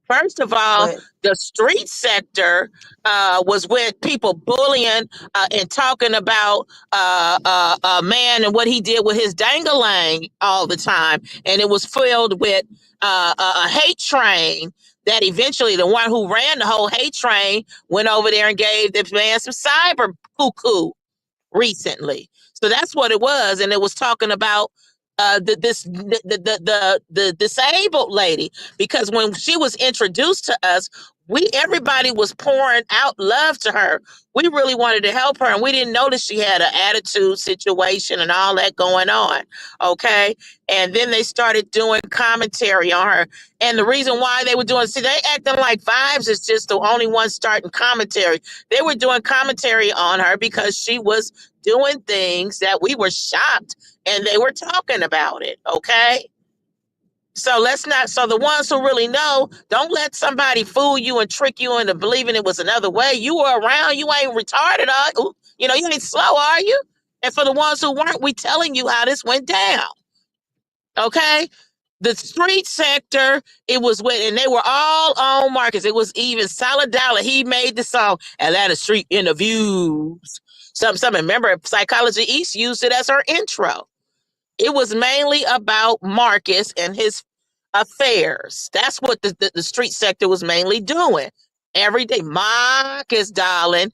First of all, But the street sector was with people bullying and talking about a man and what he did with his dangalang all the time. And it was filled with a hate train that eventually the one who ran the whole hate train went over there and gave this man some cyber cuckoo recently. So that's what it was, and it was talking about the disabled lady, because when she was introduced to us, everybody was pouring out love to her. We really wanted to help her, and we didn't notice she had an attitude situation and all that going on. Okay, and then they started doing commentary on her, and the reason why they were doing, see, they acting like Vibes is just the only one starting commentary. They were doing commentary on her because she was doing things that we were shocked and they were talking about it. Okay. So let's not, so the ones who really know, don't let somebody fool you and trick you into believing it was another way. You were around, you ain't retarded, are you? You ain't slow, are you? And for the ones who weren't, we telling you how this went down. Okay. The street sector, it was with, and they were all on Marcus. It was even Solid Dollar. He made the song Atlanta Street Interviews. Some remember Psychology East used it as her intro. It was mainly about Marcus and his affairs. That's what the street sector was mainly doing. Every day, Marcus, darling,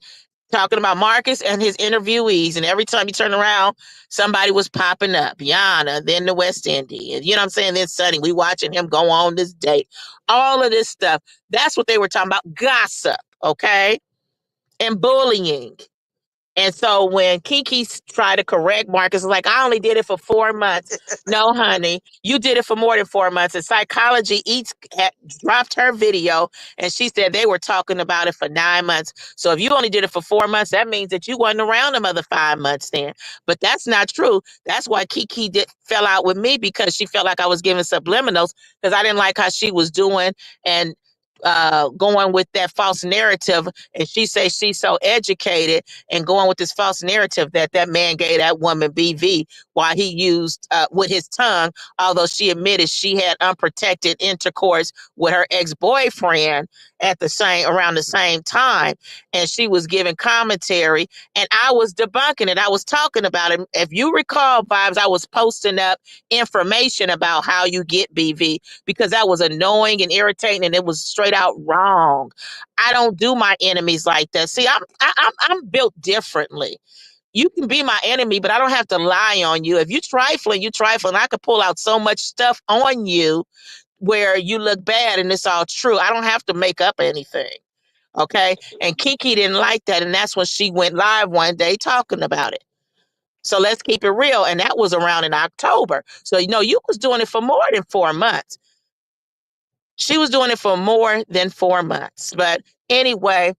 talking about Marcus and his interviewees. And every time you turn around, somebody was popping up. Yana, then the West Indian. You know what I'm saying? Then Sonny, we watching him go on this date. All of this stuff. That's what they were talking about. Gossip, okay? And bullying. And so when Kiki tried to correct Marcus, like, I only did it for 4 months. No, honey, you did it for more than 4 months. And Psychology Eats had dropped her video, and she said they were talking about it for 9 months. So if you only did it for 4 months, that means that you wasn't around them other 5 months then. But that's not true. That's why Kiki fell out with me, because she felt like I was giving subliminals, because I didn't like how she was doing and going with that false narrative. And she says she's so educated and going with this false narrative that man gave that woman BV while he used with his tongue, although she admitted she had unprotected intercourse with her ex-boyfriend around the same time. And she was giving commentary, and I was debunking it. I was talking about it. If you recall, Vibes, I was posting up information about how you get BV, because that was annoying and irritating, and it was straight out wrong. I don't do my enemies like that. See, I'm built differently. You can be my enemy, but I don't have to lie on you. If you trifling, you trifling. I could pull out so much stuff on you where you look bad and it's all true. I don't have to make up anything. Okay. And Kiki didn't like that. And that's when she went live one day talking about it. So let's keep it real. And that was around in October. So, you was doing it for more than 4 months. She was doing it for more than 4 months. But anyway,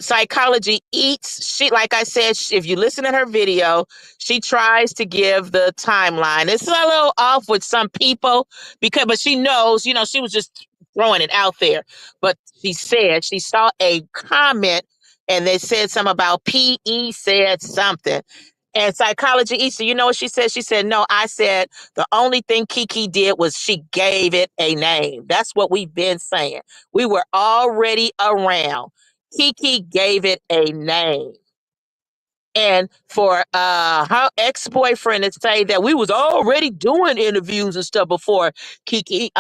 Psychology Eats, she, like I said, if you listen to her video, she tries to give the timeline. It's a little off with some people because, but she knows, she was just throwing it out there. But she said she saw a comment and they said something about PE said something. And Psychology Eats, so you know what she said? She said, no, I said the only thing Kiki did was she gave it a name. That's what we've been saying. We were already around. Kiki gave it a name. And for her ex-boyfriend to say that we was already doing interviews and stuff before Kiki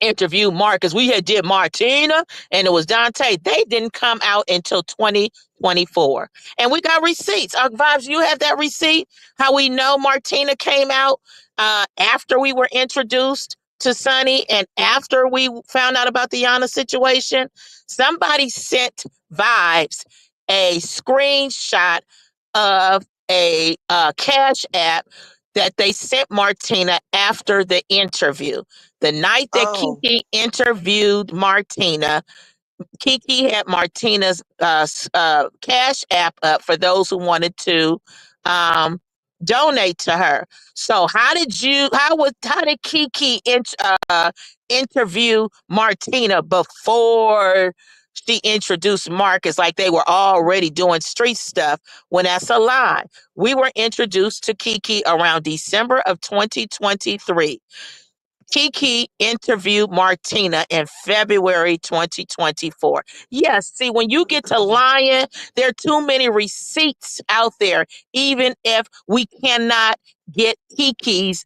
interview Marcus. We had did Martina and it was Dante. They didn't come out until 2024. And we got receipts. Vibes, you have that receipt? How we know Martina came out after we were introduced to Sonny and after we found out about the Yana situation? Somebody sent Vibes a screenshot of a cash app that they sent Martina after the interview. The night that Oh, Kiki interviewed Martina, Kiki had Martina's cash app up for those who wanted to um, donate to her. So how did Kiki interview Martina before she introduced Marcus like they were already doing street stuff when that's a lie? We were introduced to Kiki around December of 2023. Kiki interviewed Martina in February 2024. Yes, see, when you get to lying, there are too many receipts out there, even if we cannot get Kiki's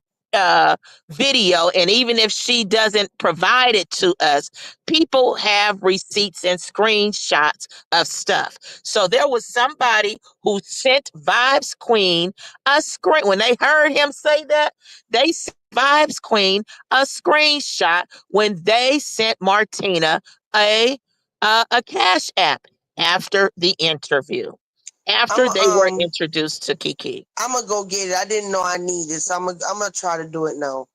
video, and even if she doesn't provide it to us, people have receipts and screenshots of stuff. So there was somebody who sent Vibes Queen a screen. When they heard him say that, they sent Vibes Queen a screenshot when they sent Martina a cash app after the interview, I'm after they were introduced to Kiki. I'm gonna go get it. I didn't know I need this. I'm gonna try to do it now.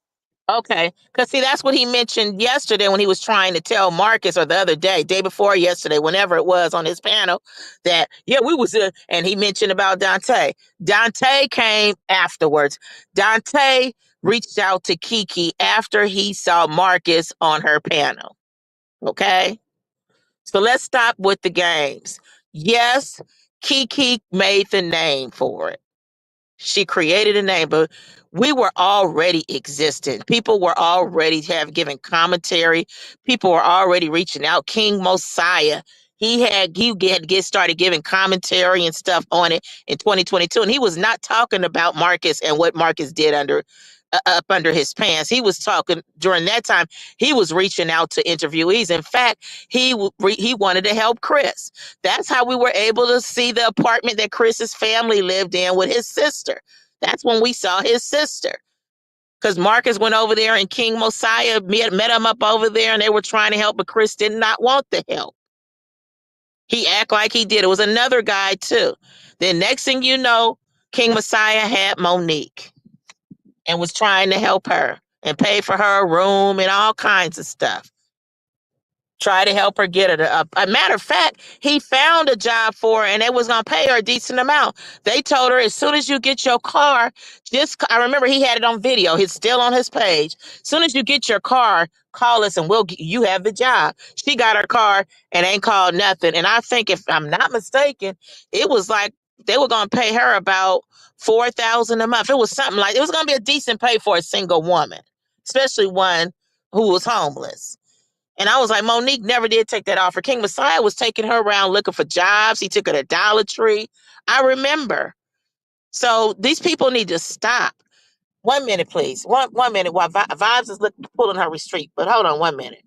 Okay, because see, that's what he mentioned yesterday when he was trying to tell Marcus, or the other day before yesterday, whenever it was on his panel, that yeah, we was, and he mentioned about Dante. Dante came afterwards. Dante reached out to Kiki after he saw Marcus on her panel. Okay, so let's stop with the games. Yes, Kiki made the name for it. She created a name, but we were already existing. People were already have given commentary. People were already reaching out. King Mosiah, he get started giving commentary and stuff on it in 2022, and he was not talking about Marcus and what Marcus did up under his pants. He was talking during that time. He was reaching out to interviewees. In fact, he wanted to help Chris. That's how we were able to see the apartment that Chris's family lived in with his sister. That's when we saw his sister. Because Marcus went over there and King Mosiah met him up over there and they were trying to help, but Chris did not want the help. He acted like he did. It was another guy too. Then next thing you know, King Messiah had Monique and was trying to help her and pay for her room and all kinds of stuff. Try to help her get it. A matter of fact, he found a job for her and they was gonna pay her a decent amount. They told her as soon as you get your car, I remember he had it on video. It's still on his page. As soon as you get your car, call us and you have the job. She got her car and ain't called nothing. And I think if I'm not mistaken, it was like they were gonna pay her about 4,000 a month. It was something like it was gonna be a decent pay for a single woman, especially one who was homeless. And I was like, Monique never did take that offer. King Messiah was taking her around looking for jobs. He took her to Dollar Tree. I remember. So these people need to stop. 1 minute, please. One minute while Vibes is pulling her restrict. But hold on 1 minute.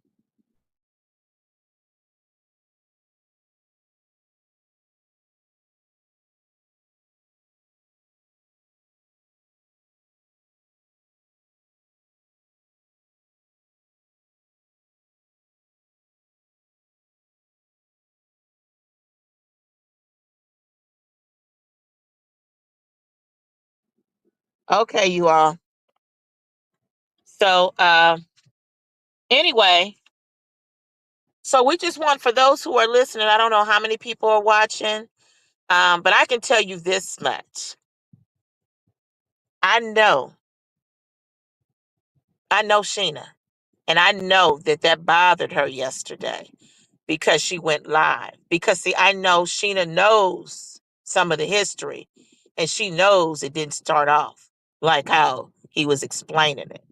Okay, you all. So anyway, So we just want, for those who are listening, I don't know how many people are watching, but I can tell you this much. I know, I know Sheena, and I know that that bothered her yesterday because she went live. Because see, I know Sheena knows some of the history, and she knows it didn't start off like how he was explaining it.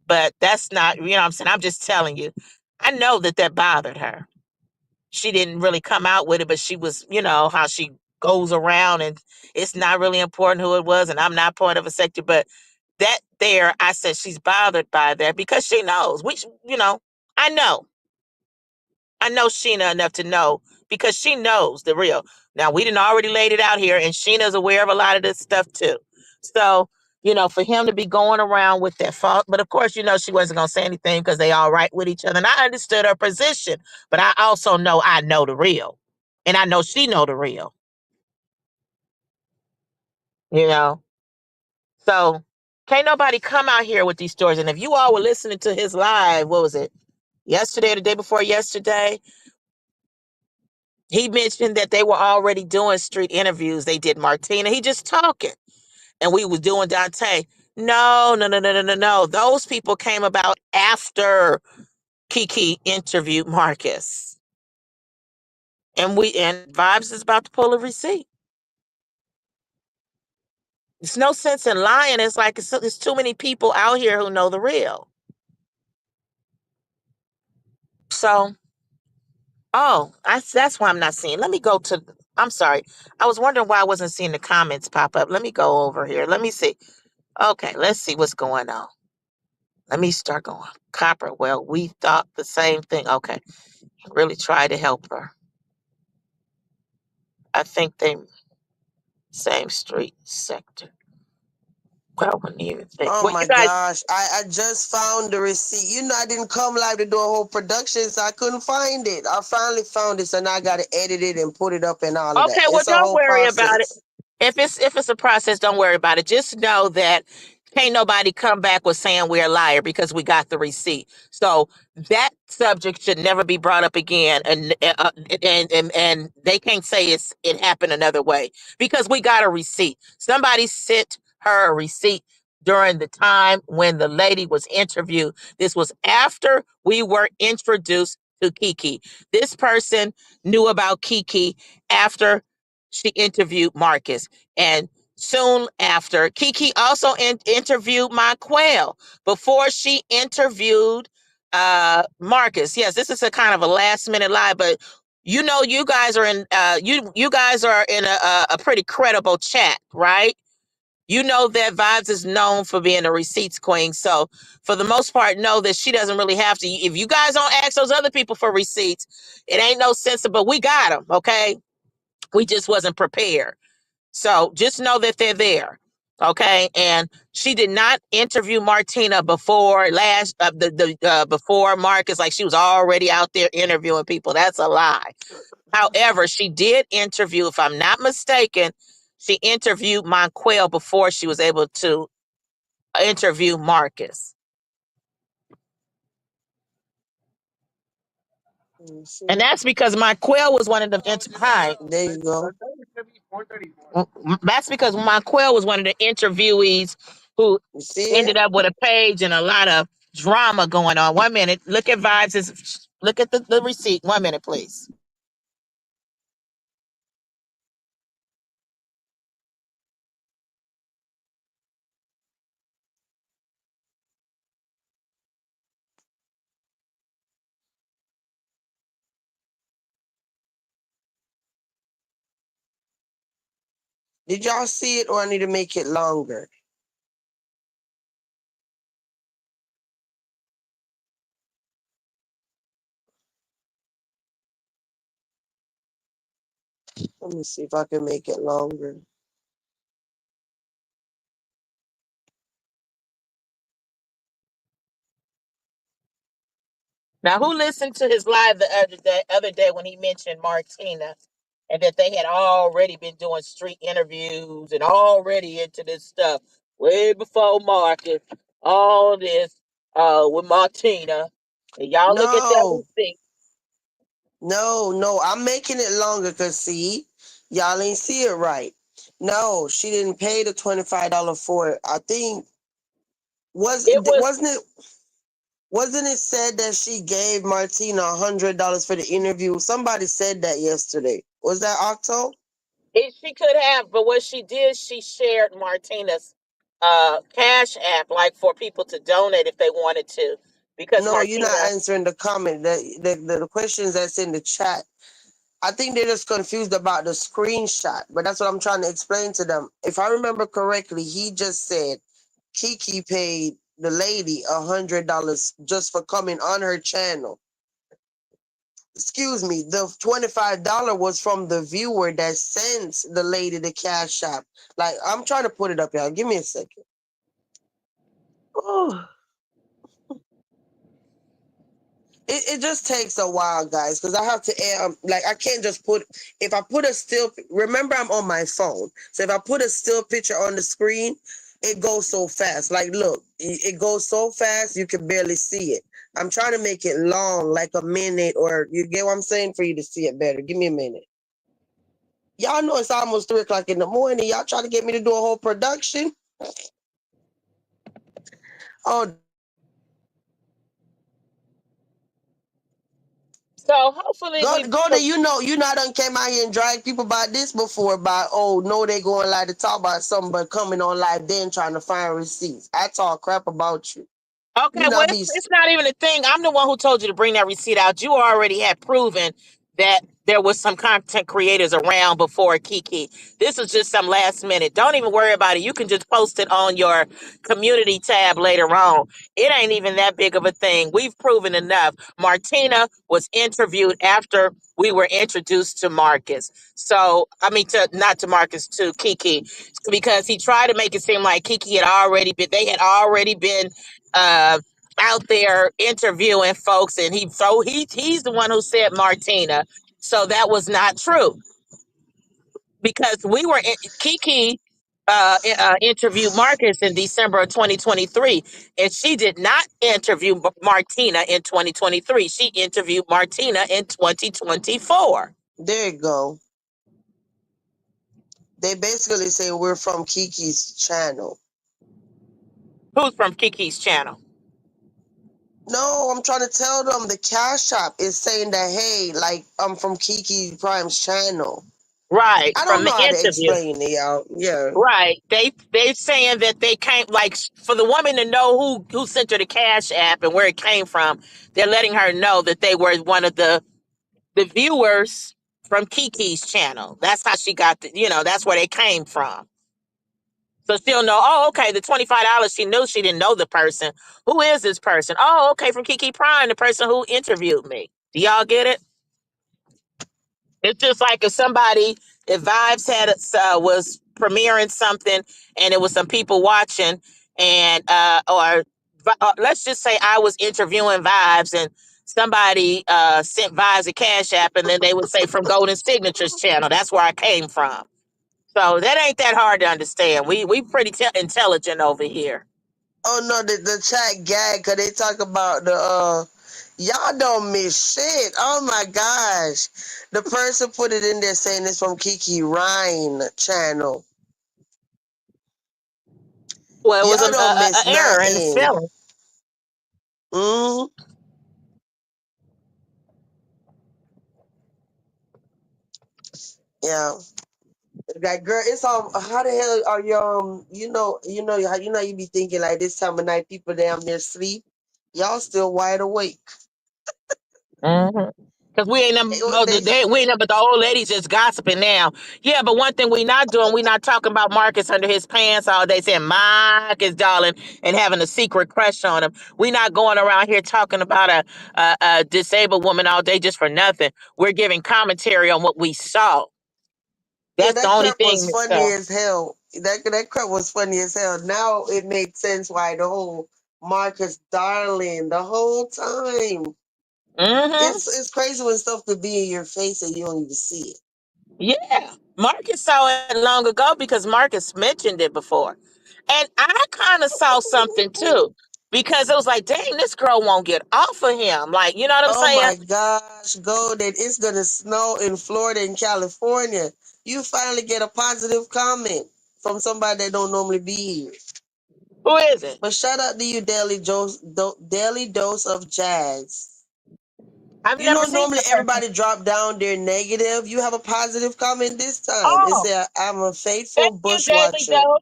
But that's not, you know what I'm saying? I'm just telling you. I know that that bothered her. She didn't really come out with it, but she was, you know, how she goes around and it's not really important who it was, and I'm not part of a sector. But that there, I said she's bothered by that because she knows. We, you know, I know. I know Sheena enough to know because she knows the real. Now we didn't already laid it out here, and Sheena's aware of a lot of this stuff too. So, you know, for him to be going around with that fault, but of course, you know, she wasn't gonna say anything because they all right with each other. And I understood her position, but I also know I know the real. And I know she know the real, you know. So can't nobody come out here with these stories. And if you all were listening to his live, what was it? Yesterday or the day before yesterday, he mentioned that they were already doing street interviews. They did Martina. He just talking. And we was doing Dante. No, no, no, no, no, no, no. Those people came about after Kiki interviewed Marcus. And Vibes is about to pull a receipt. There's no sense in lying. It's like it's too many people out here who know the real. So, oh, that's why I'm not seeing. Let me go to. I'm sorry. I was wondering why I wasn't seeing the comments pop up. Let me go over here. Let me see. Okay, let's see what's going on. Let me start going. Copper. Well, we thought the same thing. Okay, really try to help her. I think they same street sector. Well, I wouldn't even think. Oh Well, my you guys. gosh. I just found the receipt. You know, I didn't come live to do a whole production, so I couldn't find it. I finally found it, so now I got to edit it and put it up and all of that. Okay, well, It's a don't whole worry about it. process. If it's a process, don't worry about it. Just know that can't nobody come back with saying we're a liar because we got the receipt. So that subject should never be brought up again, and they can't say it happened another way because we got a receipt. Somebody sent her a receipt during the time when the lady was interviewed. This was after we were introduced to Kiki. This person knew about Kiki after she interviewed Marcus. And soon after, Kiki also interviewed Quail before she interviewed Marcus. Yes, this is a kind of a last minute lie, but you know you guys are in you guys are in a pretty credible chat, right? You know that Vibes is known for being a receipts queen. So for the most part, know that she doesn't really have to. If you guys don't ask those other people for receipts, it ain't no sense of, but we got them, okay? We just wasn't prepared. So just know that they're there. Okay. And she did not interview Martina before before Marcus, like she was already out there interviewing people. That's a lie. However, she did interview, if I'm not mistaken, she interviewed Monquel before she was able to interview Marcus. Let me And see. that's because Monquel was one of the hi. There you go. That's because Monquel was one of the interviewees who You see ended it? up with a page and a lot of drama going on. 1 minute. Look at Vibes. Look at the receipt. 1 minute, please. Did y'all see it, or I need to make it longer? Let me see if I can make it longer. Now, who listened to his live the other day when he mentioned Martina and that they had already been doing street interviews and already into this stuff way before Marcus, all this with Martina. And y'all look at that No, receipt. No, I'm making it longer because see, y'all ain't see it right. No, she didn't pay the $25 for it. I think It was. wasn't it said that she gave Martina $100 for the interview? Somebody said that yesterday. Was that Octo? She could have, but what she did, she shared Martina's cash app, like for people to donate if they wanted to, because No, you're not Martina. answering the comment. The questions that's in the chat. I think they're just confused about the screenshot, but that's what I'm trying to explain to them. If I remember correctly, he just said Kiki paid the lady $100 just for coming on her channel. Excuse me, the $25 was from the viewer that sent the lady the cash app. Like, I'm trying to put it up, y'all. Give me a second. Oh. It just takes a while, guys, because I have to like I can't just put if I put a still remember I'm on my phone. So if I put a still picture on the screen, it goes so fast. Like look, it goes so fast you can barely see it. I'm trying to make it long, like a minute, or you get what I'm saying, for you to see it better. Give me a minute. Y'all know it's almost 3 o'clock in the morning. Y'all trying to get me to do a whole production? Oh, So hopefully we go there. You know, I done came out here and dragged people about this before. About no, they going live to talk about something, but coming on live then trying to find receipts. I talk crap about you. Okay, You well, not be. it's not even a thing. I'm the one who told you to bring that receipt out. You already had proven that there was some content creators around before Kiki. This is just some last minute. Don't even worry about it. You can just post it on your community tab later on. It ain't even that big of a thing. We've proven enough. Martina was interviewed after we were introduced to Marcus. So, I mean, to not to Marcus, to Kiki, because he tried to make it seem like Kiki had already been, they had already been uh, out there interviewing folks, and he's the one who said Martina. So that was not true because Kiki interviewed Marcus in December of 2023, and she did not interview Martina in 2023. She interviewed Martina in 2024. There you go. They basically say we're from Kiki's channel. Who's from Kiki's channel? No, I'm trying to tell them the cash app is saying that hey, like I'm from Kiki Prime's channel. Right, I from don't the know how to interview. explain it, y'all. Yeah. Right. They saying that they came, like, for the woman to know who sent her the cash app and where it came from. They're letting her know that they were one of the viewers from Kiki's channel. That's how she got that's where they came from. So she'll know, oh, okay, the $25, she knew, she didn't know the person. Who is this person? Oh, okay, from Kiki Prime, the person who interviewed me. Do y'all get it? It's just like if Vibes was premiering something and it was some people watching, and let's just say I was interviewing Vibes and somebody sent Vibes a cash app, and then they would say from Golden Signatures channel. That's where I came from. So that ain't that hard to understand. We pretty intelligent over here. Oh no, the chat gag because they talk about the y'all don't miss shit. Oh my gosh. The person put it in there saying it's from Kiki Ryan channel. Well, it was Y'all don't a miss error in the nothing. spelling. Mm, yeah. Like girl, it's all how the hell are you you be thinking like this time of night people damn near sleep. Y'all still wide awake. Because we ain't They, nothing but they, we ain't nothing but the old ladies just gossiping now. Yeah, but one thing we not doing, we not talking about Marcus under his pants all day, saying Marcus, darling, and having a secret crush on him. We not going around here talking about a disabled woman all day just for nothing. We're giving commentary on what we saw. yeah, That's the that only crap was thing, Miss funny Stuff. as hell. That crap was funny as hell. Now it makes sense why the whole Marcus Darling the whole time. Mm-hmm. It's crazy when stuff could be in your face and you don't even see it. Yeah. Marcus saw it long ago because Marcus mentioned it before. And I kind of saw something too. because it was like, dang, this girl won't get off of him. Like, you know what I'm Oh saying? my gosh, Golden, it's gonna snow in Florida and California. You finally get a positive comment from somebody that don't normally be here. Who is it? But shout out to you, Daily Dose of Jazz. I've You know, never seen normally that person. everybody drop down their negative. You have a positive comment this time. It Oh, said, I'm a faithful thank you, bush Daily watcher. Doe.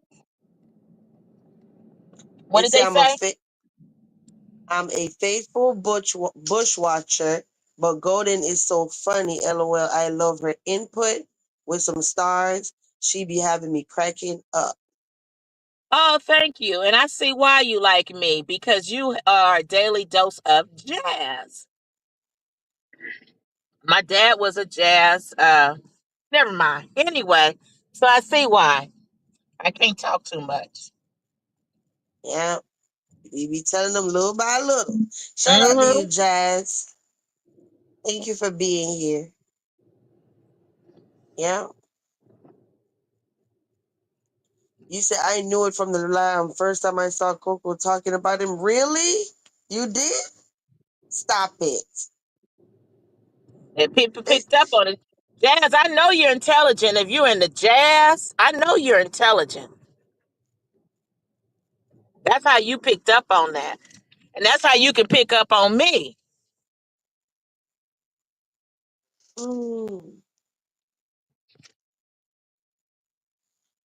What It did said, they say? I'm a faithful bush watcher, but Golden is so funny. LOL. I love her input with some stars. She be having me cracking up. Oh, thank you. And I see why you like me, because you are a daily dose of jazz. My dad was a jazz. Never mind. Anyway, so I see why. I can't talk too much. Yeah, we be telling them little by little. Shout out to you, Hmm. Jazz. Thank you for being here. Yeah. You said I knew it from the first time I saw Coco talking about him. Really? You did? Stop it. And people It's, picked up on it. Jazz, I know you're intelligent. If you're into jazz, I know you're intelligent. That's how you picked up on that. And that's how you can pick up on me. mm.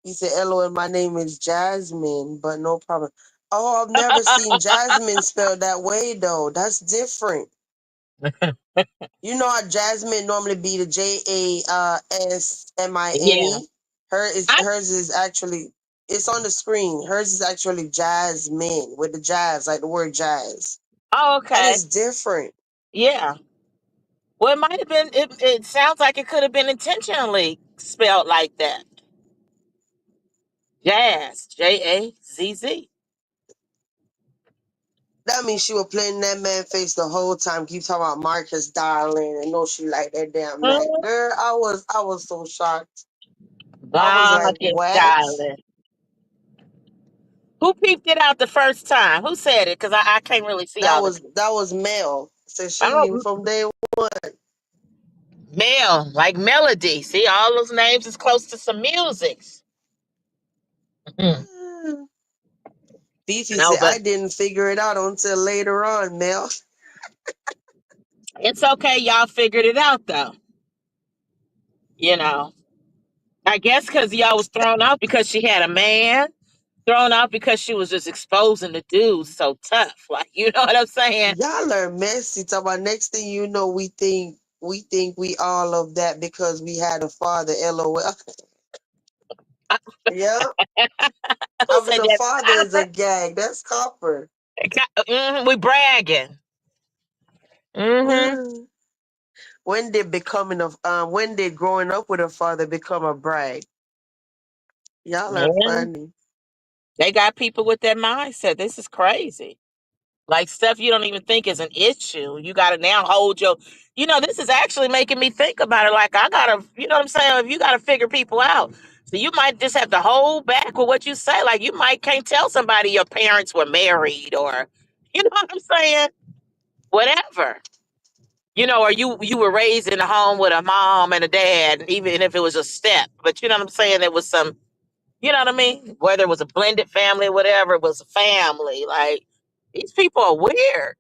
He said, LOL, my name is Jasmine, but no problem. Oh, I've never seen Jasmine spelled that way, though. That's different. You know how Jasmine normally be the Yeah. Jasmine? I, Hers is actually, it's on the screen. Hers is actually Jasmine with the jazz, like the word jazz. oh, That okay. is different. Yeah. Well, it might have been, it sounds like it could have been intentionally spelled like that. Jazz. Jazz. That means she was playing that man face the whole time. Keep talking about Marcus, darling, and know she like that damn Mac. Mm, Girl, I was so shocked. I was like, Marcus, what? darling. Who peeped it out the first time? Who said it? Because I can't really see all the people. That was Mel. So she Oh, from day one. Mel, like melody. See, all those names is close to some musics. Mhm. Fifi No, said but I didn't figure it out until later on, Mel. it's okay. Y'all figured it out, though. You know, I guess because y'all was thrown out because she had a man, thrown out because she was just exposing the dudes so tough. Like, you know what I'm saying? Y'all are messy. Talk about next thing you know, we all of that because we had a father. LOL. Yeah. Who Having said a that? father is a gag. That's copper. We bragging. Hmm. When did growing up with a father become a brag? Y'all are Yeah. funny. They got people with that mindset. This is crazy. Like stuff you don't even think is an issue. You got to now hold your, this is actually making me think about it. Like, I got to, you know what I'm saying? If you got to figure people out. So you might just have to hold back with what you say. Like, you might can't tell somebody your parents were married or, you know what I'm saying? Whatever. Or you were raised in a home with a mom and a dad, even if it was a step. But you know what I'm saying? There was some, you know what I mean? Whether it was a blended family, whatever, it was a family. Like, these people are weird.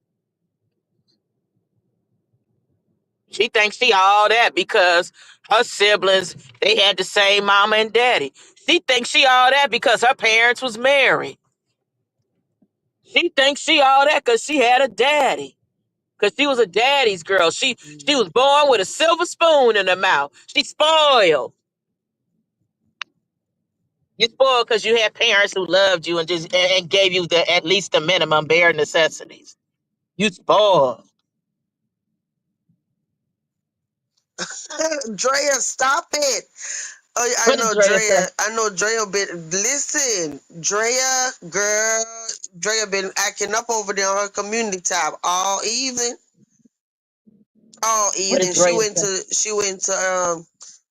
She thinks she all that because her siblings, they had the same mama and daddy. She thinks she all that because her parents was married. She thinks she all that because she had a daddy. Because she was a daddy's girl. She was born with a silver spoon in her mouth. She spoiled. You spoiled because you had parents who loved you and just and gave you the at least the minimum bare necessities. You spoiled. Drea, stop it. Oh, What did Drea say? I know Drea been listen. Drea been acting up over there on her community tab all evening. All What did evening. Drea say?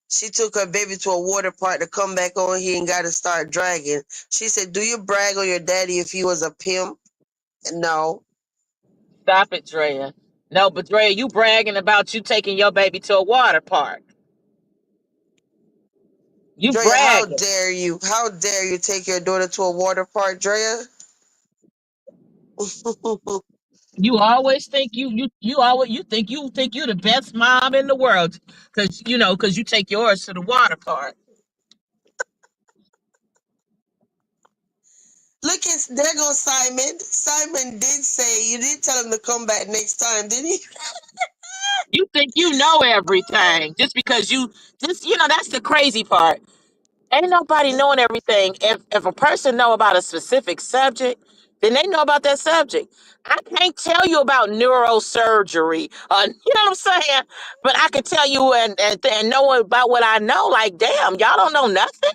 She took her baby to a water park to come back on here and got to start dragging. She said, "Do you brag on your daddy if he was a pimp?" No, Stop it, Drea. No, but Drea, you bragging about you taking your baby to a water park. You Drea, how bragging. dare you? How dare you take your daughter to a water park, Drea? You always think you think you the best mom in the world because you take yours to the water park. Look at there goes Simon. Simon did say you did tell him to come back next time, didn't he? You think you know everything just because that's the crazy part. Ain't nobody knowing everything. If a person know about a specific subject, then they know about that subject. I can't tell you about neurosurgery, you know what I'm saying? But I can tell you and know about what I know. Like, damn, y'all don't know nothing.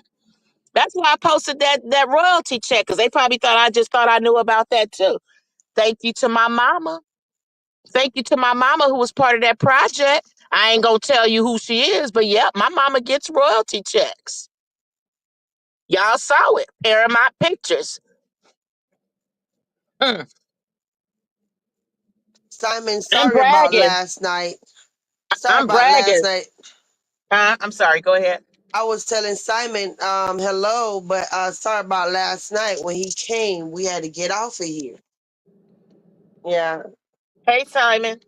That's why I posted that royalty check because they probably thought I just thought I knew about that too. Thank you to my mama. Thank you to my mama who was part of that project. I ain't gonna tell you who she is, but yep, my mama gets royalty checks. Y'all saw it. Paramount Pictures. Mm, Simon, I'm sorry about bragging. last night. Sorry I'm about last bragging. night. I'm sorry. Go ahead. I was telling Simon, hello, but sorry about last night when he came. We had to get off of here. Yeah. Hey, Simon.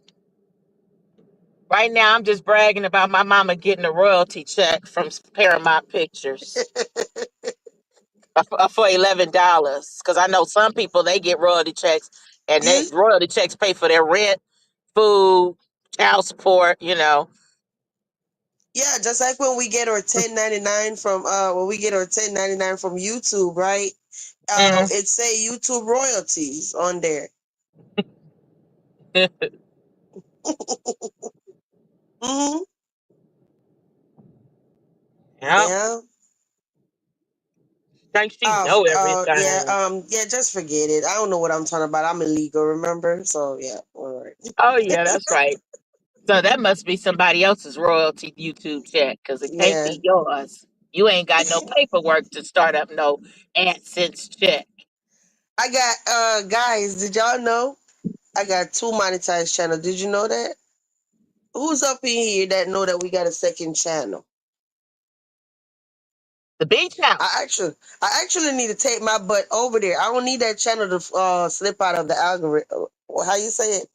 Right now, I'm just bragging about my mama getting a royalty check from Paramount Pictures for $11. Because I know some people they get royalty checks, and they You royalty checks pay for their rent, food, child support. yeah, just like when we get our 1099 from YouTube, right? Mhm. It say YouTube royalties on there. Hmm. Yeah. Yeah. Think she know Yeah, everything. yeah, just forget it. I don't know what I'm talking about. I'm illegal, remember? So yeah, all right. Oh yeah, that's right. So that must be somebody else's royalty YouTube check because it can't Yeah. be yours. You ain't got no paperwork to start up no AdSense check. I got guys, did y'all know? I got two monetized channels. Did you know that? Who's up in here that know that we got a second channel? The beach I house. actually I actually need to take my butt over there. I don't need that channel to slip out of the algorithm. How you say it?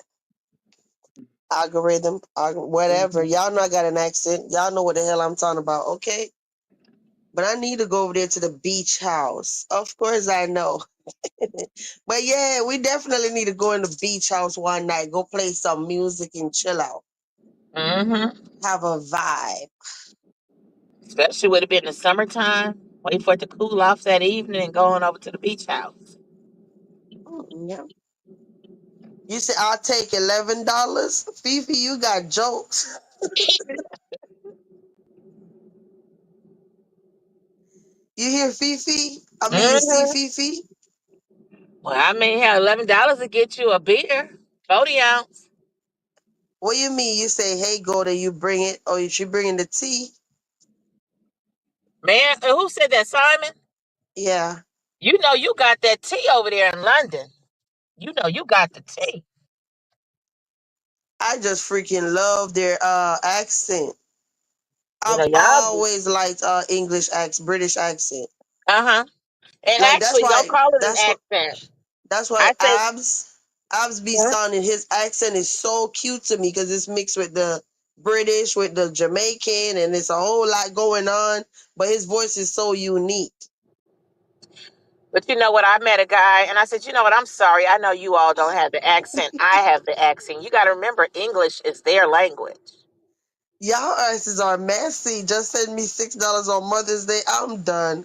Algorithm, whatever. Mhm. Y'all know I got an accent. Y'all know what the hell I'm talking about, okay? But I need to go over there to the beach house. Of course I know. But yeah, we definitely need to go in the beach house one night, go play some music and chill out. Mm-hmm. Have a vibe. Especially would have been the summertime. Wait for it to cool off that evening and going over to the beach house. Yeah. You said I'll take $11? Fifi, you got jokes. You hear Fifi? I mean you see Mm-hmm. Fifi? Well, I mean, hell, $11 to get you a beer, 40 ounce. What you mean? You say, hey, go there, you bring it, or she bringing the tea? Man, who said that, Simon? Yeah. You know you got that tea over there in London. You know you got the tea. I just freaking love their accent. You know I've y'all. always liked English accent, British accent. Uh huh. And Like that's actually, don't why call it an that's what accent. that's why I say, Abs be huh? sounding his accent is so cute to me because it's mixed with the British, with the Jamaican, and it's a whole lot going on. But his voice is so unique. But you know what? I met a guy, and I said, you know what? I'm sorry. I know you all don't have the accent. I have the accent. You got to remember, English is their language. Y'all asses are messy. Just send me $6 on Mother's Day. I'm done.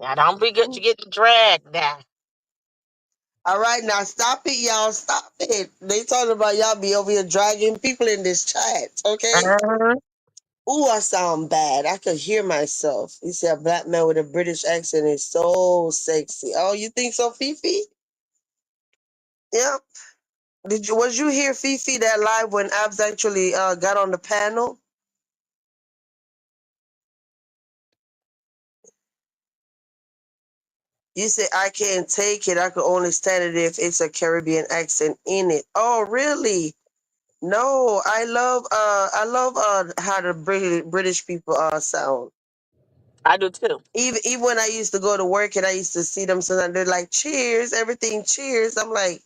Now, don't be good. You getting dragged now. All right, now stop it, y'all. Stop it. They talking about y'all be over here dragging people in this chat, okay? Uh-huh. Ooh, I sound bad. I could hear myself. You see, a black man with a British accent is so sexy. Oh, you think so, Fifi? Yeah. Was you here, Fifi, that live when Abs actually got on the panel? You say I can't take it. I could only stand it if it's a Caribbean accent in it. Oh, really? No, I love how the British people sound. I do too. Even when I used to go to work and I used to see them, sometimes they're like, "Cheers, everything, cheers." I'm like,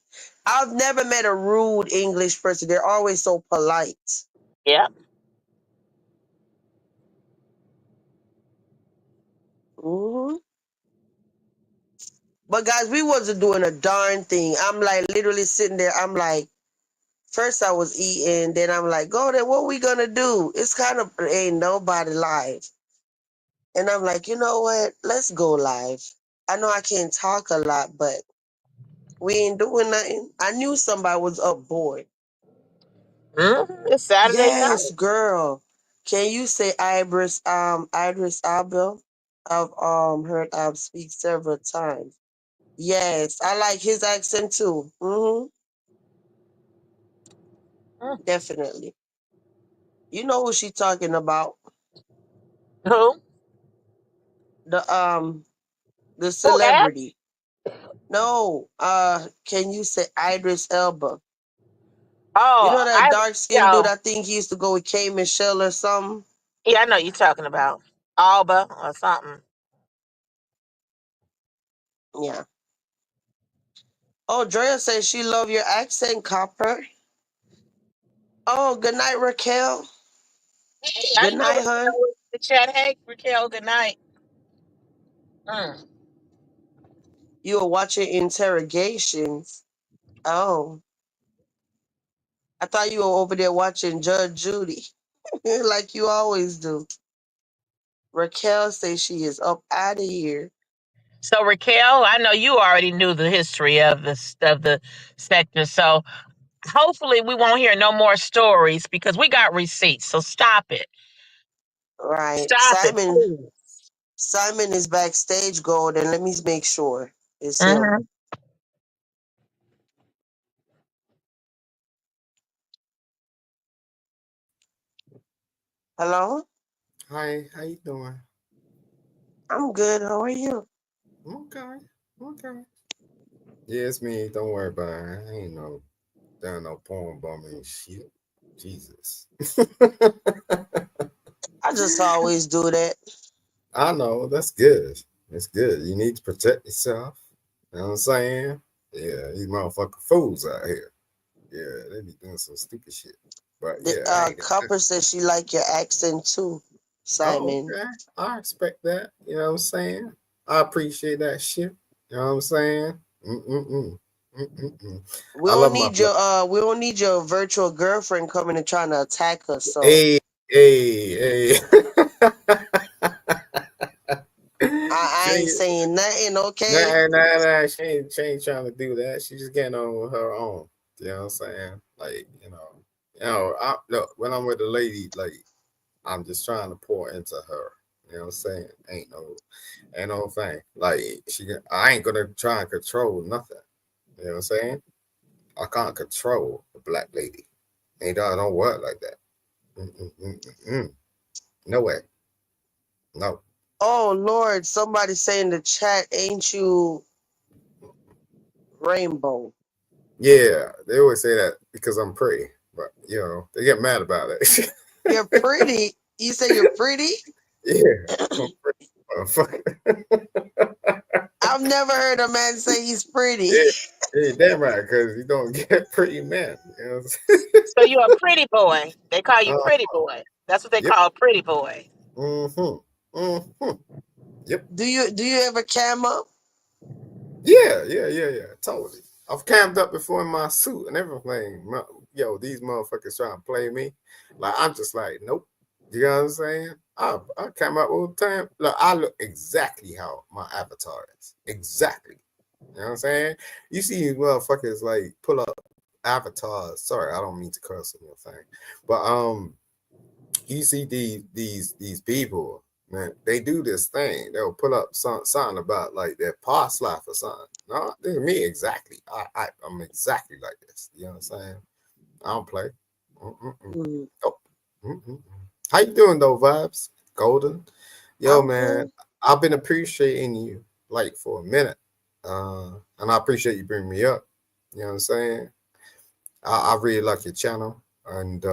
I've never met a rude English person. They're always so polite. Yeah. Hmm. But guys, we wasn't doing a darn thing. I'm like literally sitting there. I'm like, first I was eating, then I'm like, go there. What we gonna do? It's kind of ain't nobody live, and I'm like, you know what? Let's go live. I know I can't talk a lot, but we ain't doing nothing. I knew somebody was up bored. It's Saturday Yes, night. girl. Can you say Idris Abel? I've heard speak several times. Yes, I like his accent too. Mm. Definitely. You know who she talking about? Who? The the Who asked? celebrity. No, can you say Idris Elba? You know Oh, that I dark skinned dude? yo. I think he used to go with K Michelle or something. Yeah, I know you're talking about Alba or something. Yeah. Oh, Drea says she love your accent, Copper. Oh, good night, Raquel. Hey, I Good know night, Raquel hun. was in the chat. Hey, Raquel, good night. Mm. You were watching interrogations. Oh, I thought you were over there watching Judge Judy, like you always do. Raquel says she is up out of here. So Raquel, I know you already knew the history of the sector. So hopefully we won't hear no more stories because we got receipts. So stop it. Right. Stop it, please. Simon is backstage gold, and let me make sure it's him. Hmm. Hello? Hi, how you doing? I'm good. How are you? Okay, okay. Yeah, it's me. Don't worry about it. I ain't no down no porn bumming shit. Jesus. I just always do that. I know that's good. That's good. You need to protect yourself. You know what I'm saying? Yeah, these motherfucking fools out here. Yeah, they be doing some stupid shit. But The yeah, I ain't got that. Copper says she like your accent too, Oh, Simon. okay. I expect that. You know what I'm saying? I appreciate that shit. You know what I'm saying? Mm-mm-mm. Mm-mm-mm. I love my black. We don't need your virtual girlfriend coming and trying to attack us. So Hey, hey, hey. I ain't she, saying nothing, okay? nah. She ain't trying to do that. She just getting on with her own. You know what I'm saying? Like, look, when I'm with a lady, like, I'm just trying to pour into her. You know what I'm saying? Ain't no thing. Like, I ain't gonna try and control nothing. You know what I'm saying? I can't control a black lady. Ain't I don't work like that. Mm-mm-mm-mm. No way. No. Oh Lord, somebody say in the chat, ain't you rainbow? Yeah, they always say that because I'm pretty, but they get mad about it. You're pretty. You say you're pretty? Yeah, I'm pretty, motherfucker. I've never heard a man say he's pretty. Yeah, yeah, damn right, because you don't get pretty men. You know what So you're a pretty boy. They call you I'm saying? pretty boy. That's what they Yep. call pretty boy. Mm-hmm. Mm-hmm. Yep. Do you ever cam up? Yeah. Totally. I've camped up before in my suit and everything. Yo, these motherfuckers trying to play me. Like, I'm just like, nope. You know what I'm saying? I came up all the time. Look, I look exactly how my avatar is. Exactly. You know what I'm saying? You see these motherfuckers like pull up avatars. Sorry, I don't mean to curse on your thing. But you see these people, man, they do this thing. They'll put up something about like their past life or something. No, this is me exactly. I'm exactly like this. You know what I'm saying? I don't play. Mm-mm-mm. Mm, Oh. Mm-mm-mm. How you doing though, vibes? Golden. Yo, I'm man, good. I've been appreciating you. like for a minute. And I appreciate you bringing me up. You know what I'm saying? I really like your channel, and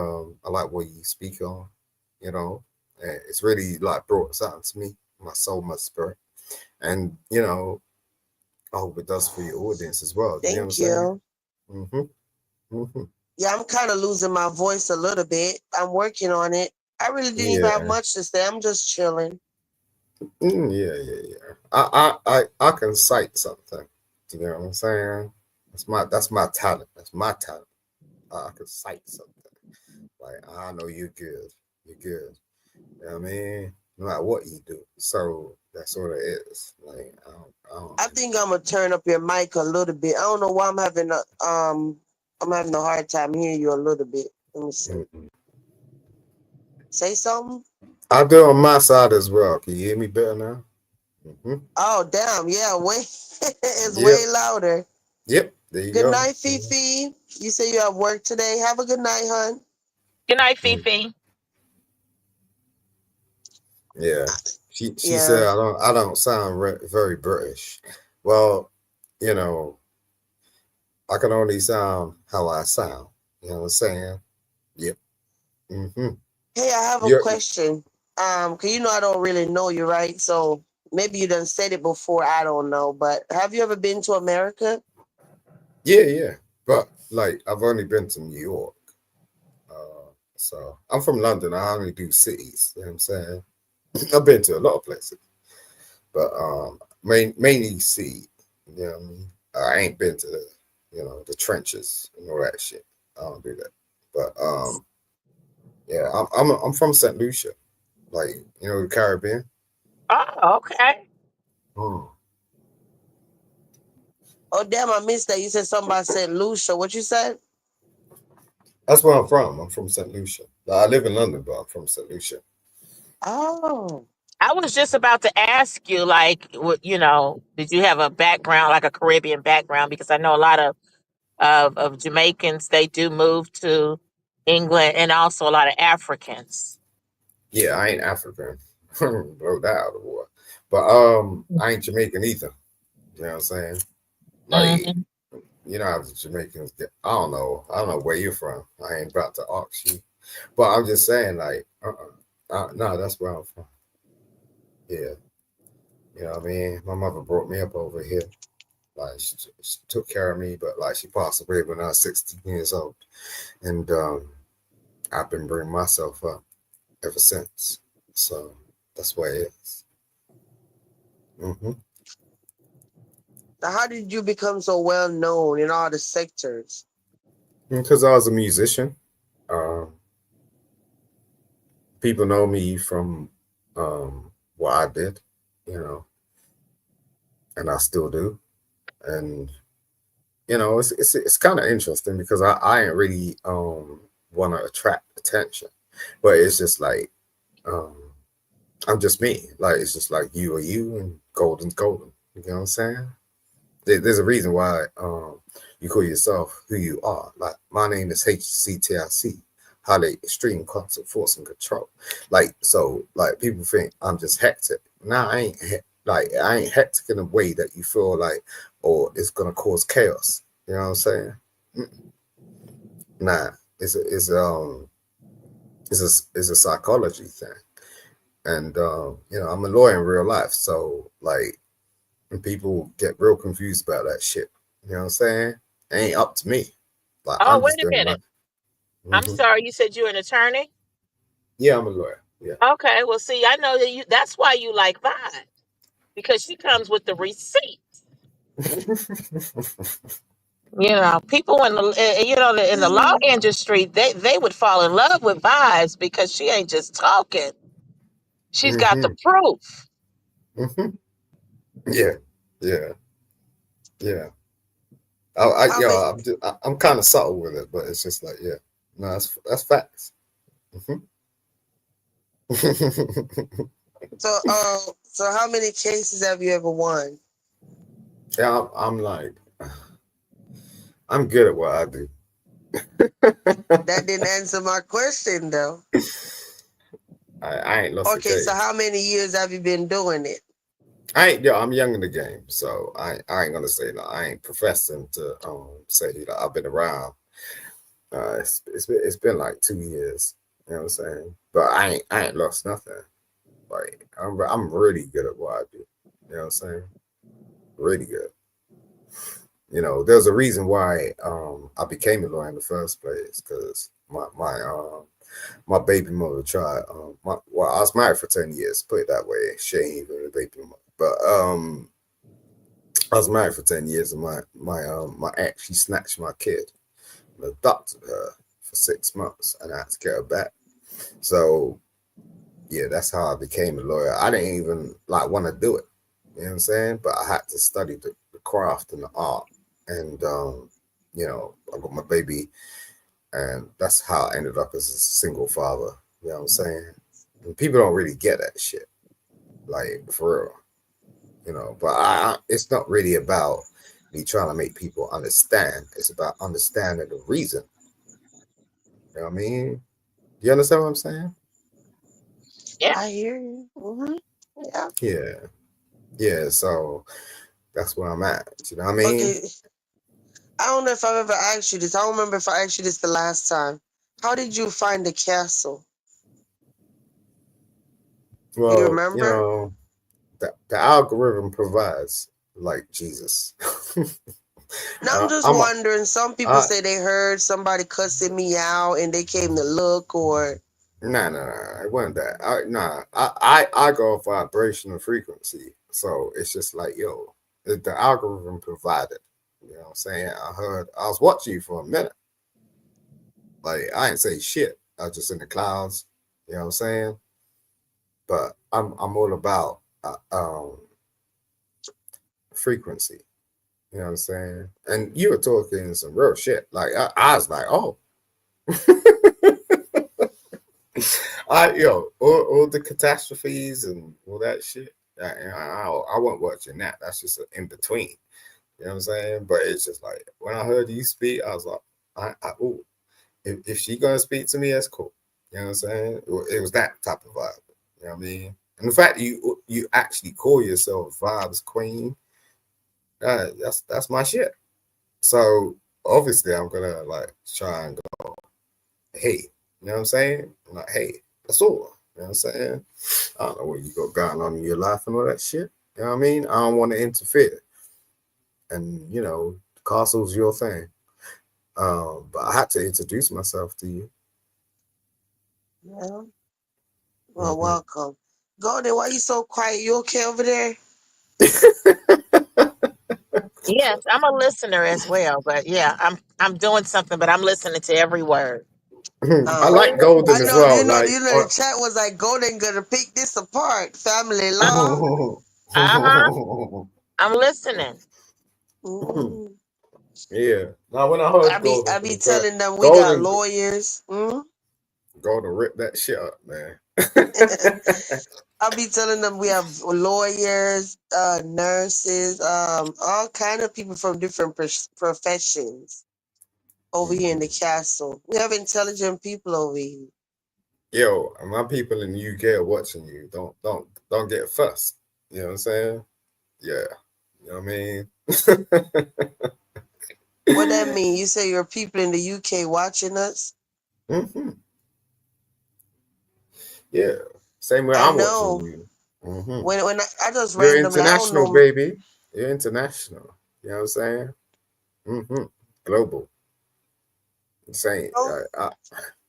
I like what you speak on. You know, and it's really like brought something to me, my soul, my spirit, and I hope it does for your audience as well. You know what I'm Thank saying? you. Mm-hmm. Mm-hmm. Yeah, I'm kind of losing my voice a little bit. I'm working on it. I really didn't even have Yeah. much to say. I'm just chilling. Yeah. I can cite something. You know what I'm saying? That's my talent. That's my talent. I can cite something. Like I know you're good. You're good. You know what I mean? No matter what you do. So that's what it is. Like I don't I think I'm gonna turn up your mic a little bit. I don't know why I'm having a hard time hearing you a little bit. Let me see. Mhm. Say something. I do on my side as well. Can you hear me better now? Hmm. Oh damn, yeah, way it's Yep. way louder. Yep. There you Good go. night, Fifi. You say you have work today. Have a good night, hon. Good night, Mhm. Fifi. Yeah. She said Yeah. I don't sound very British. Well, you know, I can only sound how I sound. You know what I'm saying? Yep. Mm-hmm. Hey, I have a Yep. question. Cause you know I don't really know you, right? So maybe you done said it before. I don't know, but have you ever been to America? Yeah. But like I've only been to New York. So I'm from London. I only do cities. You know what I'm saying? I've been to a lot of places, but mainly sea. You know what I mean? I ain't been to the trenches and all that shit. I don't do that. But yeah, I'm from St. Lucia, like the Caribbean. Oh, okay. Hmm. Oh damn, I missed that. You said something about St. Lucia. What you said? That's where I'm from. I'm from St. Lucia. Like, I live in London, but I'm from St. Lucia. Oh. I was just about to ask you, like, did you have a background, like a Caribbean background? Because I know a lot of Jamaicans, they do move to England, and also a lot of Africans. Yeah, I ain't African. Blow that out of the water. But I ain't Jamaican either. You know what I'm saying? Like, Hmm. how the Jamaicans get. I don't know where you're from. I ain't about to ask you. But I'm just saying, like, no, that's where I'm from. Yeah. You know what I mean? My mother brought me up over here. Like, she took care of me, but like, she passed away when I was 16 years old. And I've been bringing myself up ever since. So that's what it is. Mm-hmm. Now, how did you become so well known in all the sectors? Because I was a musician. Um, People know me from what I did, you know, and I still do. And it's kind of interesting because I ain't really want to attract attention, but it's just like um I'm just me. Like it's just like you are you and golden's golden. You know what I'm saying? There's a reason why you call yourself who you are. Like my name is HCTIC, highly extreme concept force and control. Like so, like people think I'm just hectic. Nah, I ain't like I ain't hectic in a way that you feel like, or it's gonna cause chaos. You know what I'm saying? Nah, it's a psychology thing, and I'm a lawyer in real life, so like and people get real confused about that shit. You know what I'm saying? It ain't up to me. Like Oh, I'm wait just a doing my. minute. I'm Hmm. sorry. You said you're an attorney. Yeah, I'm a lawyer. Yeah. Okay. Well, see, I know that you. That's why you like Vibe, because she comes with the receipt. People in the law industry, they would fall in love with Vibes because she ain't just talking. She's got the Hmm. proof. Hmm. Yeah. Yeah. Yeah. I How you many? know, I'm kind of subtle with it, but it's just like yeah. No, that's facts. Hmm. So how many cases have you ever won? Yeah, I'm like I'm good at what I do. That didn't answer my question though. I ain't lost a Okay, so case. how many years have you been doing it? I ain't yo, I'm young in the game, so I ain't gonna say no. I ain't professing to say that I've been around. It's been like 2 years. You know what I'm saying? But I ain't lost nothing. Like I'm really good at what I do. You know what I'm saying? Really good. There's a reason why I became a lawyer in the first place because my baby mother tried. Well, I was married for 10 years. Put it that way. She ain't even a baby mother, but I was married for 10 years, and my ex, she snatched my kid and adopted her for 6 months, and I had to get her back. So yeah, that's how I became a lawyer. I didn't even like want to do it. You know what I'm saying? But I had to study the craft and the art, and I got my baby, and that's how I ended up as a single father. You know what I'm saying? And people don't really get that shit, like for real. But it's not really about me trying to make people understand. It's about understanding the reason. You know what I mean? You understand what I'm saying? Yeah. I hear you. Yeah. Yeah, yeah. So that's where I'm at. You know what I mean? Okay. I don't know if I've ever asked you this. I don't remember if I asked you this the last time. How did you find the castle? Do you Well, remember? the algorithm provides like Jesus. Now I'm just I'm a, wondering. Some people I, say they heard somebody cussing me out and they came to look, or nah, it wasn't that. I go off vibrational frequency, so it's just like the algorithm provided. You know what I'm saying? I was watching you for a minute. Like I ain't say shit. I was just in the clouds. You know what I'm saying? But I'm all about frequency. You know what I'm saying? And you were talking some real shit. Like I was like, oh, all the catastrophes and all that shit. I wasn't watching that. That's just an in between. You know what I'm saying? But it's just like when I heard you speak, I was like, ooh, if she gonna speak to me, that's cool. You know what I'm saying? It was that type of vibe. You know what I mean? And the fact that you actually call yourself Vibes Queen, that's my shit. So obviously I'm gonna like try and go, hey, you know what I'm saying? I'm like, hey, that's all. You know what I'm saying? I don't know what you got going on in your life and all that shit. You know what I mean? I don't want to interfere. And the castle's your thing. But I had to introduce myself to you. yeah. Well, Hmm. welcome. Golden, why you so quiet? You okay over there? Yes, I'm a listener as well, but yeah, I'm doing something, but I'm listening to every word. I Oh, like Golden I as know. well. Like, The chat was like, Golden gonna pick this apart. Family Uh law. huh. I'm listening. Mm. yeah. Now when I heard I Golden for be the first, telling them we got Golden lawyers. Golden ripped that shit up, man. I'll be telling them we have lawyers, nurses, all kind of people from different professions over here in the castle. We have intelligent people over here. Yo, my people in the UK are watching you. Don't get fussed. You know what I'm saying? Yeah. You know what I mean? What that mean? You say your people in the UK watching us? Hmm. Yeah. Same way I I'm watching know. you. Hmm. When I just You're randomly, I don't international, know. baby. You're international. You know what I'm saying? Hmm. Global. Insane. Oh, I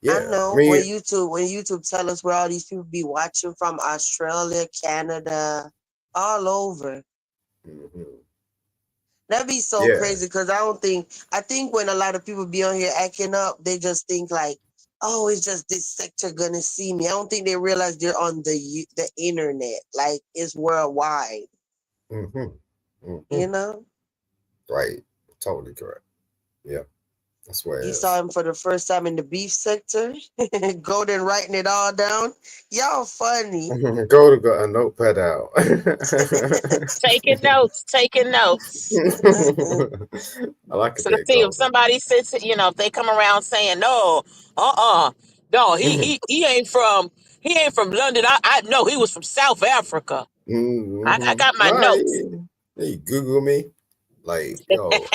Yeah. I know mean, when YouTube tell us where all these people be watching from Australia, Canada, all over. hmm, That'd be so yeah. crazy because I think when a lot of people be on here acting up, they just think like, oh, it's just this sector gonna see me. I don't think they realize they're on the internet, like it's worldwide. Hmm. You Hmm. know, Right. Totally correct. Yeah. That's what it you saw is. him for the first time in the beef sector, Golden writing it all down. Y'all funny. Golden got a notepad out. Taking notes, taking notes. I like a So to bit see if golden. somebody sits, if they come around saying no, no, he ain't from London. I know he was from South Africa. I Mm-hmm. got my Nah, notes. you Google me. Like, yo,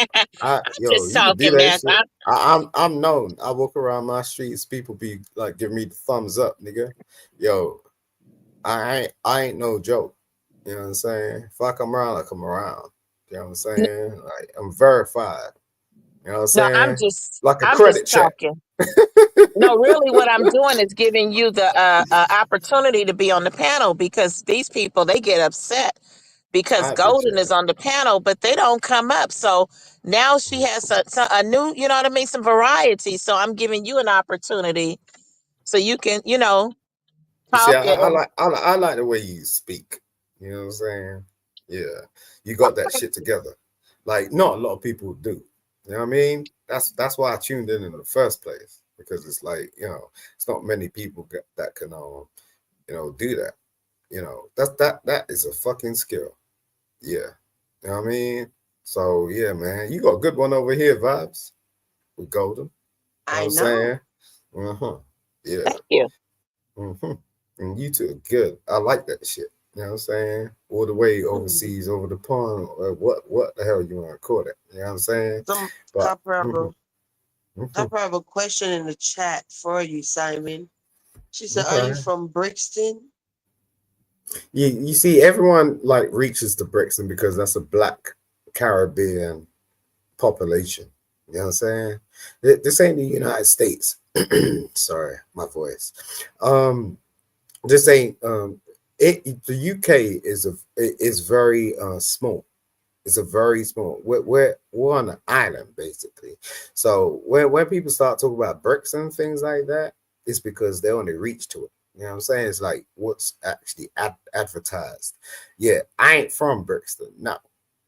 Just you can do talking that mess. shit. I'm known. I walk around my streets, people be like giving me the thumbs up, nigga. Yo, I ain't no joke. You know what I'm saying? If I come around, I come around. You know what I'm saying? Like I'm verified. You know what I'm No, saying? Like a I'm credit just check. talking. No, really, what I'm doing is giving you the opportunity to be on the panel because these people they get upset because I Golden appreciate is it. on the panel, but they don't come up. So now she has a new, you know what I mean, some variety. So I'm giving you an opportunity so you can, You see, talk and I like the way you speak. You know what I'm saying? Yeah, you got that shit together. Like not a lot of people do. You know what I mean? That's why I tuned in the first place because it's like it's not many people that can do that. That is a fucking skill. Yeah, you know what I mean? So yeah, man, you got a good one over here, vibes with Golden. You know what I I'm know. saying? Uh-huh. Yeah. thank you. Hmm. And you two are good. I like that shit. You know what I'm saying? All the way Mhm. overseas, over the pond, or what the hell you want to call it? You know what I'm saying? Some But copper have mhm, a mhm, copper have a question in the chat for you, Simon. She said, "Are you okay. from Brixton?" You see, everyone like reaches to Brixton because that's a black Caribbean population. You know what I'm saying? This ain't the United States. Sorry, my voice. Um, this ain't the UK is very small. It's a very small. We're on an island basically. So when people start talking about bricks and things like that, it's because they only reach to it. You know what I'm saying? It's like what's actually advertised. Yeah, I ain't from Brixton. No,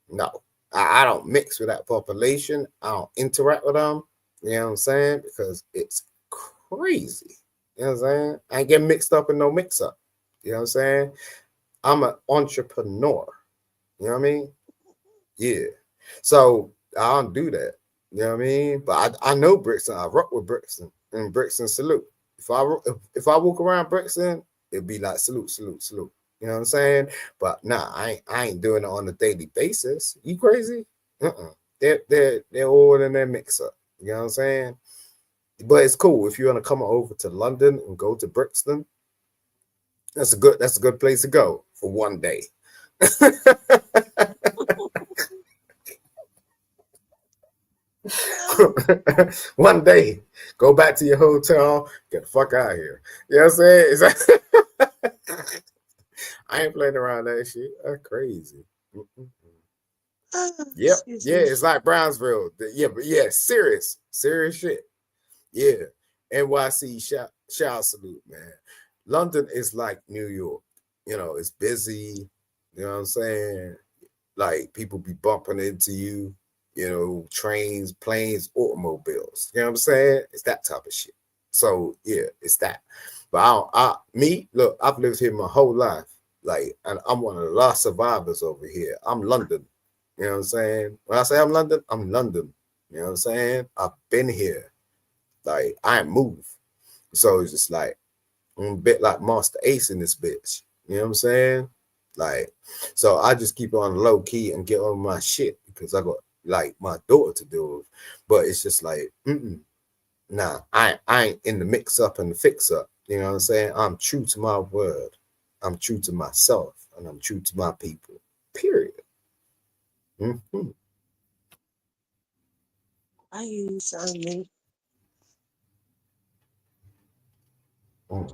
no. I don't mix with that population. I don't interact with them. You know what I'm saying? Because it's crazy. You know what I'm saying? I ain't getting mixed up in no mix up. You know what I'm saying? I'm an entrepreneur. You know what I mean? Yeah. So I don't do that. You know what I mean? But I know Brixton. I rock with Brixton and Brixton salute. If I walk around Brixton, it'd be like salute, salute, salute. You know what I'm saying? But nah, I ain't doing it on a daily basis. You crazy? Uh-uh. They're all in their mix up. You know what I'm saying? But it's cool if you want to come over to London and go to Brixton. That's a good place to go for one day. One day, go back to your hotel, get the fuck out of here. You know what I'm saying? I ain't playing around that shit. That's crazy. Mm-mm. Yep. Excuse Yeah, me. it's like Brownsville. Yeah, but yeah, serious shit. Yeah. NYC shout salute, man. London is like New York. It's busy. You know what I'm saying? Like people be bumping into you, trains, planes, automobiles. You know what I'm saying? It's that type of shit. So yeah, it's that. But look, I've lived here my whole life. Like, and I'm one of the last survivors over here. I'm London. You know what I'm saying? When I say I'm London, I'm London. You know what I'm saying? I've been here. Like, I ain't moved. So it's just like, I'm a bit like Master Ace in this bitch. You know what I'm saying? Like, so I just keep it on low key and get on my shit because I got like my daughter to deal with. But it's just like, nah, I ain't in the mix up and the fix up. You know what I'm saying? I'm true to my word. I'm true to myself and I'm true to my people. Period. Mm-hmm. Are you, Simon? Mm.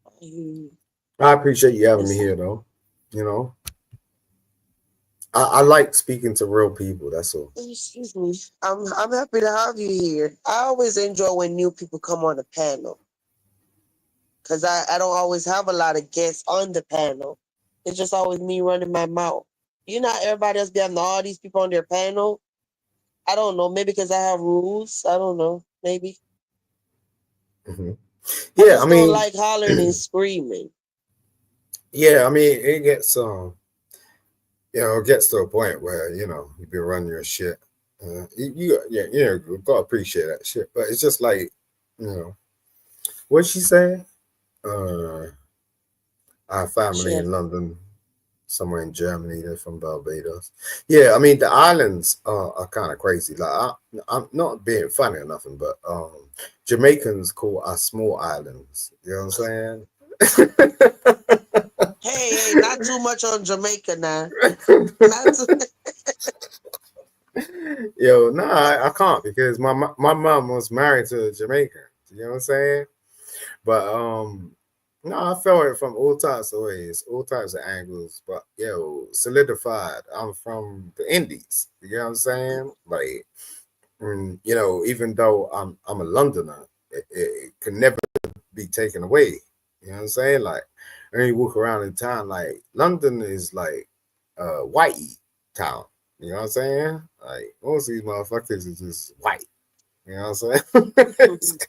Are you? I appreciate you having me Listen, here though. You know, I like speaking to real people. That's all. excuse me. I'm happy to have you here. I always enjoy when new people come on the panel because I don't always have a lot of guests on the panel. It's just always me running my mouth. Everybody else be having all these people on their panel. I don't know. Maybe because I have rules. I don't know. Maybe Mhm. I Yeah, I just don't mean, like hollering and screaming. yeah, I mean, it gets it gets to a point where you be running your shit. Yeah, you gotta appreciate that shit. But it's just like, what she say? Our She family had in London somewhere in Germany. They're from Barbados. Yeah, I mean the islands are kind of crazy. Like I'm not being funny or nothing, but Jamaicans call us small islands. You know what I'm saying? Hey, not too much on Jamaica now. Not too. Yo, nah, I can't because my mom was married to a Jamaican. You know what I'm saying? But no, I felt it from all types of ways, all types of angles. But yo, solidified. I'm from the Indies. You know what I'm saying? Like, you know, even though I'm a Londoner, it can never be taken away. You know what I'm saying? Like, when you walk around in town, like London is like whitey town. You know what I'm saying? Like most of these motherfuckers is just white. You know what I'm saying?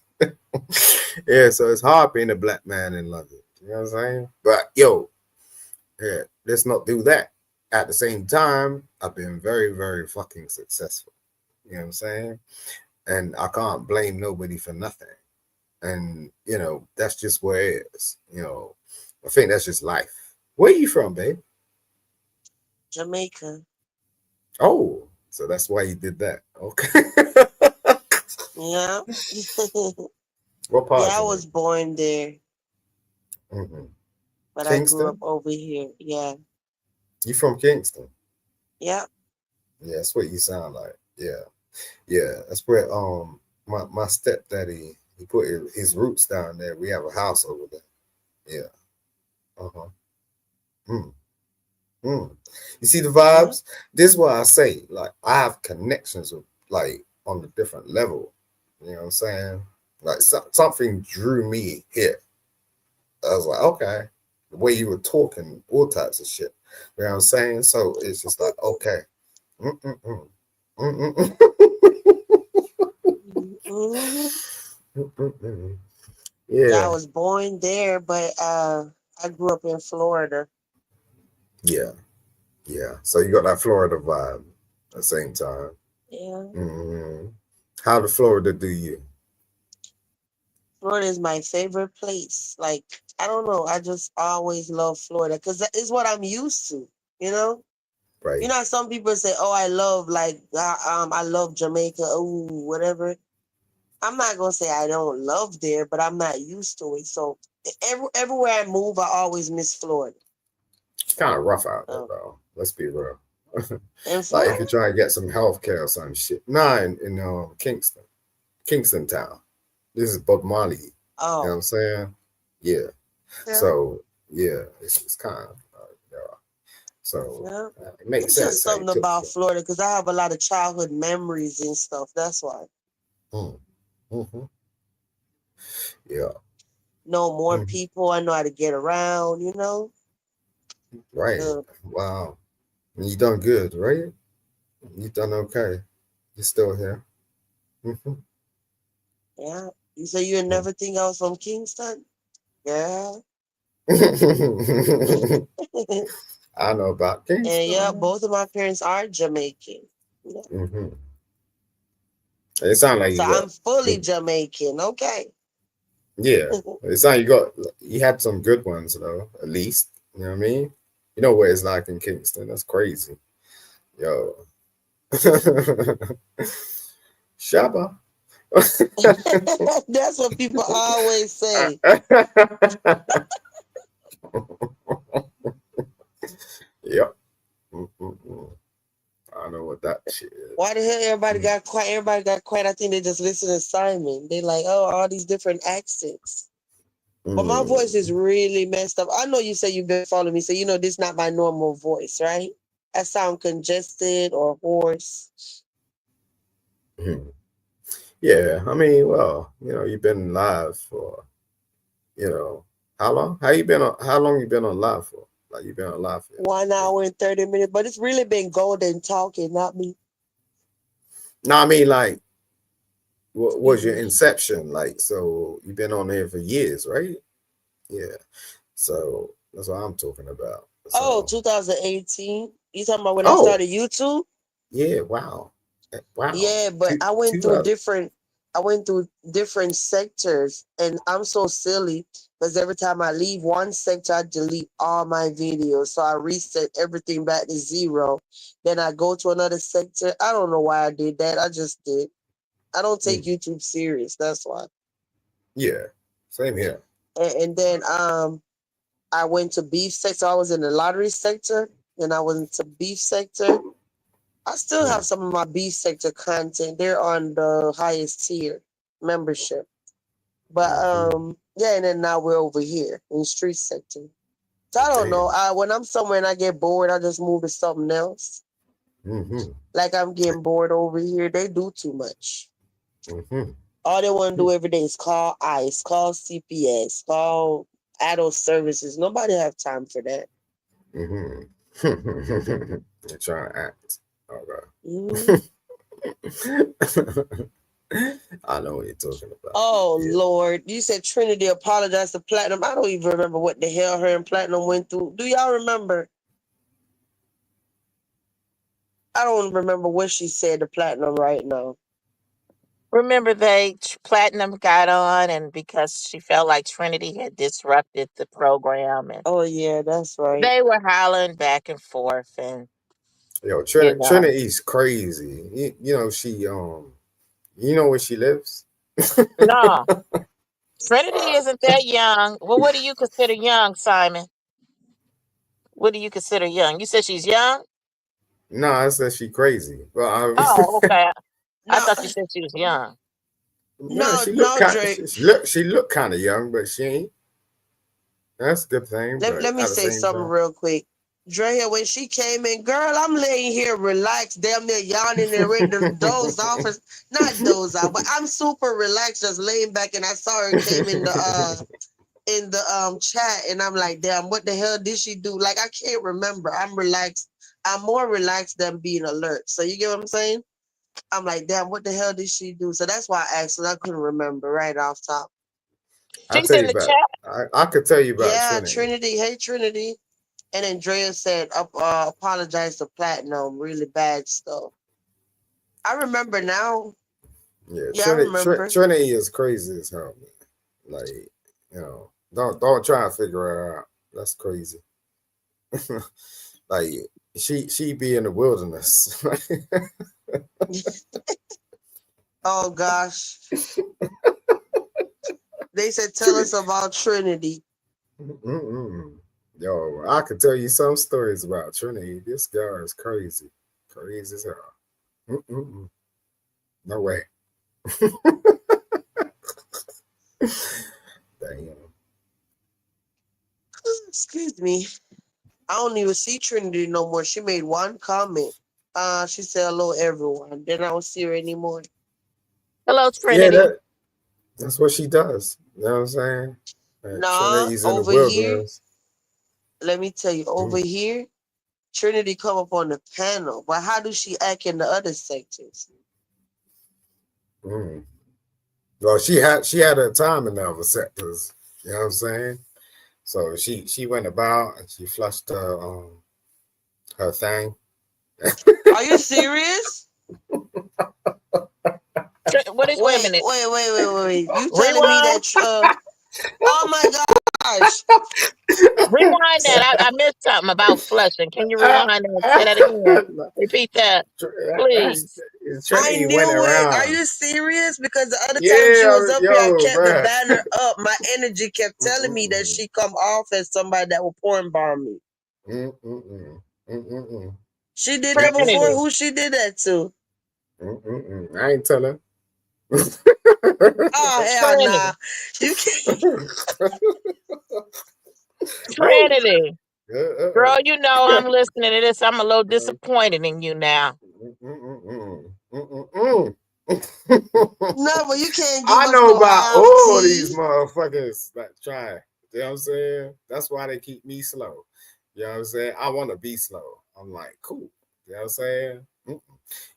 Yeah, so it's hard being a black man in London. You know what I'm saying? But yo, yeah, let's not do that. At the same time, I've been very, very fucking successful. You know what I'm saying? And I can't blame nobody for nothing. And you know, that's just where it is. You know, I think that's just life. Where you from, babe? Jamaica. Oh, so that's why you did that. Okay. Yeah. What Yeah, part of I was Jamaica? born there, Hmm. but I grew up Kingston? over here. Yeah. You from Kingston? Yeah. Yeah, that's what you sound like. Yeah. Yeah. That's where my stepdaddy he put his roots down there. We have a house over there. Yeah. Uh-huh. Mm, mm. You see the Yeah. vibes? This is what I say. Like I have connections with like on a different level. You know what I'm saying? Like something drew me here. I was like, okay, the way you were talking, all types of shit. You know what I'm saying? So it's just like, okay. Mm-mm-mm. Mm-mm-mm. Hmm. Mm-mm-mm. Yeah, I Yeah, was born there, but I grew up in Florida. yeah, yeah. So you got that Florida vibe at the same time. Yeah. Hmm. How did Florida do you? Florida is my favorite place. Like, I don't know. I just always love Florida because that is what I'm used to, you know? You Right. know, how some people say, "Oh, I love I love Jamaica, oh, whatever." I'm not gonna say I don't love there, but I'm not used to it. So everywhere I move, I always miss Florida. It's kind of rough out there, Oh, though. Let's be real. in Like if you're Florida? trying to get some health care or some shit. Nah, in Kingston, Kingston Town. This is Bob Marley. You know what Oh, I'm saying? Yeah. yeah, So yeah, it's kind of yeah. So yeah. it makes It's just sense how you something took about Florida. Florida because I have a lot of childhood memories and stuff. That's why. Mm. Hmm. Yeah. Know more Mhm. people. I know how to get around. You know. Right. Uh, Wow. You done good, right? You done okay. You're still here. Hmm. yeah. You say you never think I was from Kingston? Yeah. I know about And yeah, Kingston. both of my parents are Jamaican. Yeah. Hmm. It sounds like So you I'm got fully good. Jamaican. Okay. Yeah. It sounds like you had some good ones though, at least. You know what I mean? You know what it's like in Kingston. That's crazy. Yo. Shabba. That's what people always say. Yep. Mm-mm-mm. I know what that shit is. Why the hell everybody Mm. got quiet? Everybody got quiet. I think they just listen to Simon. They like, oh, all these different accents. But my voice is Mm. really messed up. I know you say you've been following me, so you know this not my normal voice, right? I sound congested or hoarse. Mhm. Yeah, I mean, well, you've been live for, you know, how long? How long you been on live for? Like you've been on live for 1 hour and 30 minutes. But it's really been golden talking, not me. No, I mean like what was Excuse your me. inception? Like so you've been on there for years, right? Yeah. So that's what I'm talking about. Oh, So 2018. You talking about when I oh started YouTube? yeah, wow. Wow. Yeah, but I went Two through out different. I went through different sectors, and I'm so silly because every time I leave one sector, I delete all my videos. So I reset everything back to zero. Then I go to another sector. I don't know why I did that. I just did. I don't take YouTube serious. That's why. Yeah, same here. And then I went to beef sector. I was in the lottery sector. Then I went into beef sector. I still have some of my beef sector content. They're on the highest tier membership. But yeah, and then now we're over here in street sector. So I don't know. Damn. When I'm somewhere and I get bored, I just move to something else. Mm-hmm. Like I'm getting bored over here. They do too much. Mm-hmm. All they want to do every day is call ICE, call CPS, call adult services. Nobody have time for that. Mm-hmm. You're trying to act. Mm-hmm. Okay. I know what you're talking about. Oh Yeah. Lord, you said Trinity apologized to Platinum. I don't even remember what the hell her and Platinum went through. Do y'all remember? I don't remember what she said to Platinum right now. Remember, Platinum got on, and because she felt like Trinity had disrupted the program, and Oh yeah, that's right. they were hollering back and forth, and Yo, you know, Trinity's crazy. You know she you know where she lives? no, Trinity isn't that young. Well, what do you consider young, Simon? What do you consider young? You said she's young. No, I said she crazy. Well, Oh, okay. I No, thought you said she was young. no, no, she look no, kind. Drake. She look kind of young, but she ain't. That's a good thing, but Let me at the say same something time, real quick. Drea, when she came in, girl, I'm laying here relaxed, damn near yawning and ready to doze off. Not doze off, but I'm super relaxed, just laying back. And I saw her came in the chat, and I'm like, damn, what the hell did she do? Like I can't remember. I'm relaxed. I'm more relaxed than being alert. So you get what I'm saying? I'm like, damn, what the hell did she do? So that's why I asked, and I couldn't remember right off top. I She's tell in you the about. chat. I could tell you about Yeah, Trinity. Trinity. Hey, Trinity. And Andrea said, apologize to Platinum. Really bad stuff. I remember now. Yeah, Yeah, I remember. Trinity is crazy as hell, man. Like, you know, don't try and figure her out. That's crazy. Like she be in the wilderness. Oh, gosh. They said, tell us about Trinity. Mm-mm. Yo, I could tell you some stories about Trinity. This girl is crazy. Crazy as hell. Mm-mm. No way. Damn. Excuse me. I don't even see Trinity no more. She made one comment. She said, hello, everyone. Then I don't see her anymore. Hello, Yeah, Trinity. that's what she does. You know what I'm saying? Nah, Trinity's in the over here, wilderness. let me tell you, over Mm. here, Trinity come up on the panel. But how does she act in the other sectors? Mm. Well, she had her time in the other sectors. You know what I'm saying? So she went about and she flushed her thing. Are you serious? Wait a minute. Wait. You telling me Rewind. that oh my gosh. Rewind that. I missed something about flushing. Can you rewind that? Say that again. Repeat that, please. I Trinity went knew it. Are around. you serious? Because the other time she was Yeah, up here, I yo, kept the bruh. banner up. My energy kept telling me that Mm-mm-mm. she come off as somebody that will porn bomb me. Mm-mm-mm. Mm-mm-mm. She did that before. Trinity. Who she did that to? Mm-mm-mm. I ain't tell her. Oh hell nah. Trinity. You can't. Oh. Trinity. Girl, you know I'm listening to this. I'm a little disappointed in you now. Mm-mm-mm. Mm-mm-mm. No, but you can't give I us know no about half all these tea. motherfuckers that try. You know what I'm saying? That's why they keep me slow. You know what I'm saying? I want to be slow. I'm like, cool. You know what I'm saying? Mm-mm.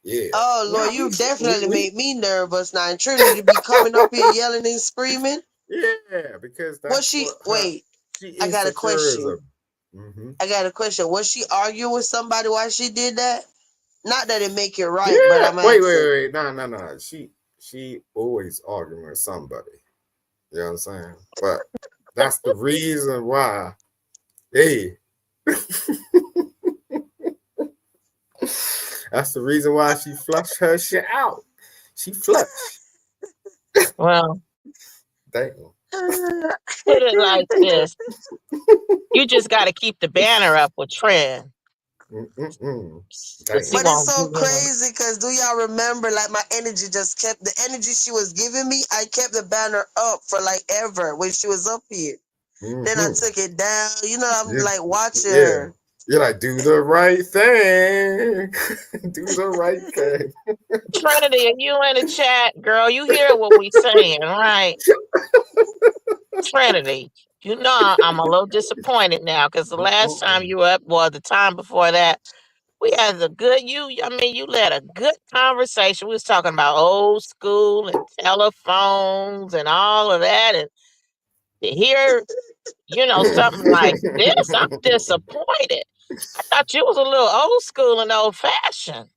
Yeah. Oh Lord, Now you definitely we made me nervous now. And Trinity be coming up here yelling and screaming. yeah, because Was that's she what her wait, she I got a insecure is a question. mm-hmm. I got a question. Was she arguing with somebody while she did that? Not that it make it right, but Yeah. I'm Wait, asking. no. she always arguing with somebody. You know what I'm saying? But that's the reason why. Hey, that's the reason why she flushed her shit out. She flushed. Well, Damn. put it like this: you just got to keep the banner up with Trend, cause he Damn. But it's won't so give in. crazy because do y'all remember, like, my energy just kept the energy she was giving me. I kept the banner up for like ever when she was up here. Then I took it down. You know, I'm like watching Yeah. her. You're like, do the right thing. Do the right thing. Trinity, are you in the chat, girl? You hear what we saying, right? Trinity, you know I'm a little disappointed now because the last time you were up, well, the time before that, we had a good I mean, you led a good conversation. We was talking about old school and telephones and all of that, and to hear, something like this, I'm disappointed. I thought you was a little old school and old fashioned.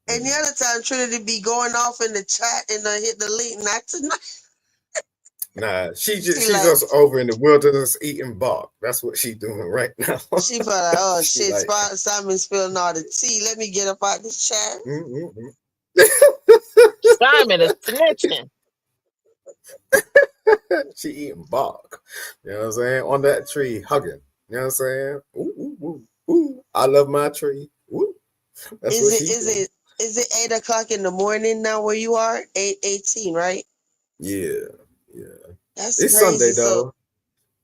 And the other time, Trinity be going off in the chat and hit the link. Not tonight. Nah, She she's like, just over in the wilderness eating bark. That's what she doing right now. she felt like, oh She shit, like, Simon's spilling all the tea. Let me get up out this chat. Simon is snitching. she eating bark. You know what I'm saying? On that tree, hugging. You know what I'm saying? Ooh, ooh, ooh, ooh. I love my tree. Ooh. That's Is what it she is doing. it is it 8 o'clock in the morning now where you are? 8:18, right? Yeah, yeah. That's It's Sunday crazy. So though.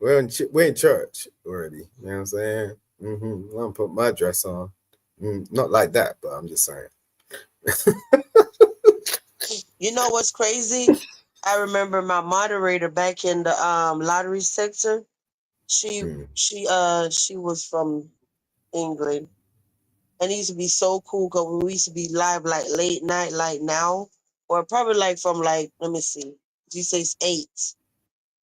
We're in church already. You know what I'm saying? I'm gonna put my dress on. Not like that, but I'm just saying. you know what's crazy? I remember my moderator back in the lottery sector. She Mm. she was from England. And it used to be so cool because we used to be live like late night, like now, or probably like from like, let me see, you say it's 8.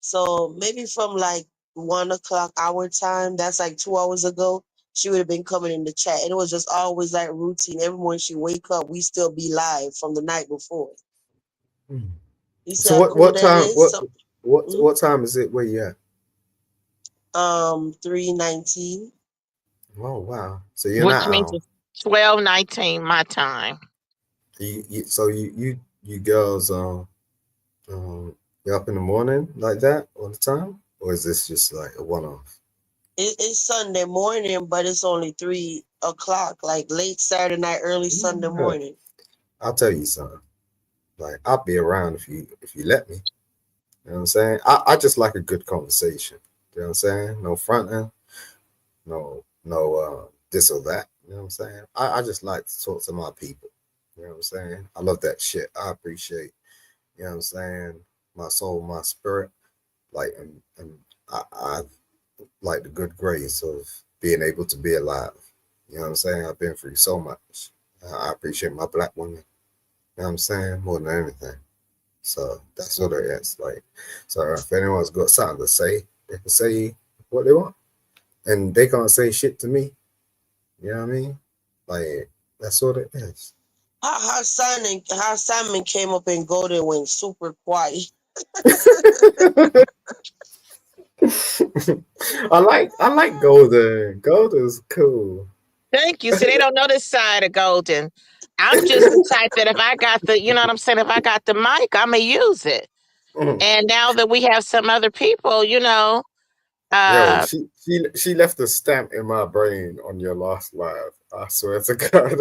So maybe from like 1 o'clock our time, that's like 2 hours ago, she would have been coming in the chat. And it was just always like routine. Every morning she wake up, we still be live from the night before. Mm. You see So how cool what that time is? So, what time is it where you at? 3:19. Oh wow. So you're Which not means it's 12:19 my time. so you girls you up in the morning like that all the time? Or is this just like a one off? It's Sunday morning, but it's only 3 o'clock, like late Saturday night, early Sunday Yeah. morning. I'll tell you something. Like I'll be around if you let me. You know what I'm saying? I just like a good conversation. You know what I'm saying? No fronting, no this or that. You know what I'm saying? I just like to talk to my people. You know what I'm saying? I love that shit. I appreciate, you know what I'm saying, my soul, my spirit. Like and I like the good grace of being able to be alive. You know what I'm saying? I've been through so much. I appreciate my black women. You know what I'm saying? More than anything. So that's what it is. Like, so if anyone's got something to say, they can say what they want. And they can't say shit to me. You know what I mean? Like, that's what it is. How Simon came up in Golden went super quiet. I like Golden. Golden's cool. Thank you. See, they don't know this side of Golden. I'm just the type that if I got you know what I'm saying? If I got the mic, I'm going to use it. Mm. And now that we have some other people, Yo, uh, she left a stamp in my brain on your last live. I swear to God.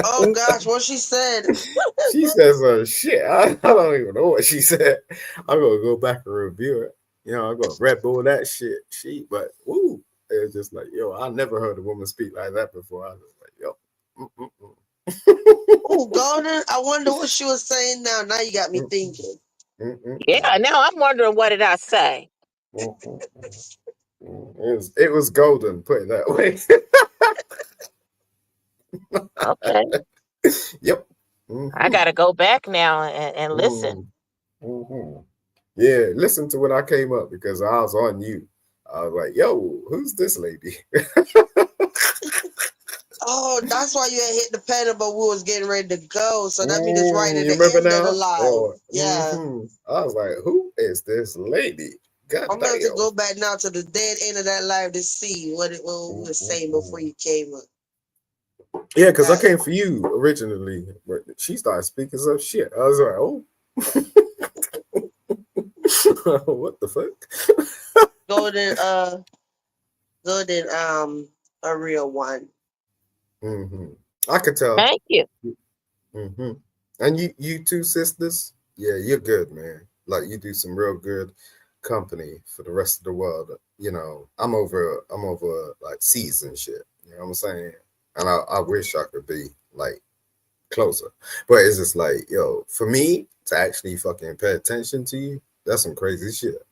Oh gosh, what she said. She says shit. I don't even know what she said. I'm gonna go back and review it. You know, I'm gonna Red Bull that shit. But woo, it was just like, yo, I never heard a woman speak like that before. I was like, yo, Oh, Golden, I wonder what she was saying now. Now you got me mm, thinking. mm, mm, yeah, now I'm wondering what did I say? mm, mm, it was golden. Put it that way. Okay. Yep. I Mm-hmm. got to go back now and listen. Mm-hmm. Yeah, listen to when I came up because I was on you. I was like, yo, who's this lady? Oh, that's why you had hit the pedal, but we was getting ready to go. So that means it's right at You the remember end of the now? live. Oh, Yeah. I was like, who is this lady? God I'm gonna have to damn. go back now to the dead end of that live to see what we were saying before Mm. you came up. Yeah, because I That came for you originally, but she started speaking some shit. I was like, oh, what the fuck? golden golden a real one. hmm I could tell. Thank you. hmm And you two sisters, yeah, you're good, man. Like you do some real good company for the rest of the world. You know, I'm over like seas and shit. You know what I'm saying? And I wish I could be like closer, but it's just like, yo, for me to actually fucking pay attention to you, that's some crazy shit.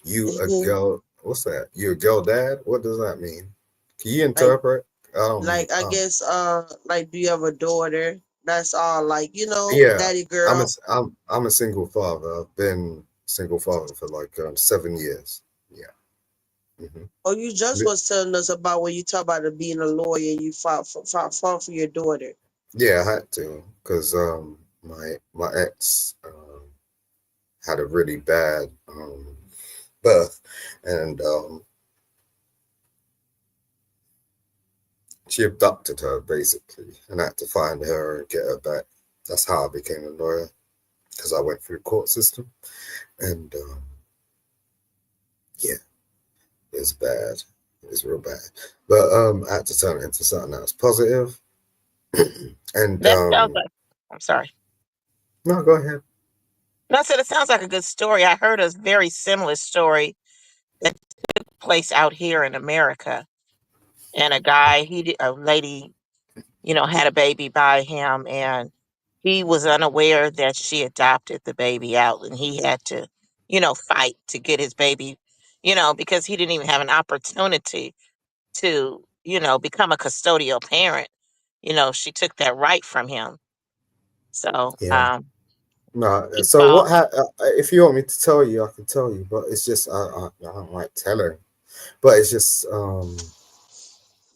You a girl? What's that? You a girl dad? What does that mean? Can you Like interpret? like I guess like do you have a daughter? That's all like, Yeah, daddy girl. I'm a single father. I've been single father for like 7 years. Yeah. hmm Oh, you just was telling us about when you talk about it being a lawyer and you fought for your daughter. Yeah, I had to because my ex had a really bad birth, and she abducted her basically, and I had to find her and get her back. That's how I became a lawyer because I went through the court system, and yeah, it's bad. It's real bad. But I had to turn it into something that was positive. And That sounds like, I'm sorry. no, go ahead. No, I said it sounds like a good story. I heard a very similar story that took place out here in America. And a lady, had a baby by him, and he was unaware that she adopted the baby out, and he had to, fight to get his baby, because he didn't even have an opportunity to, become a custodial parent. She took that right from him. So, Yeah. No. he So fought. if you want me to tell you, I can tell you. But it's just I don't like telling. But it's just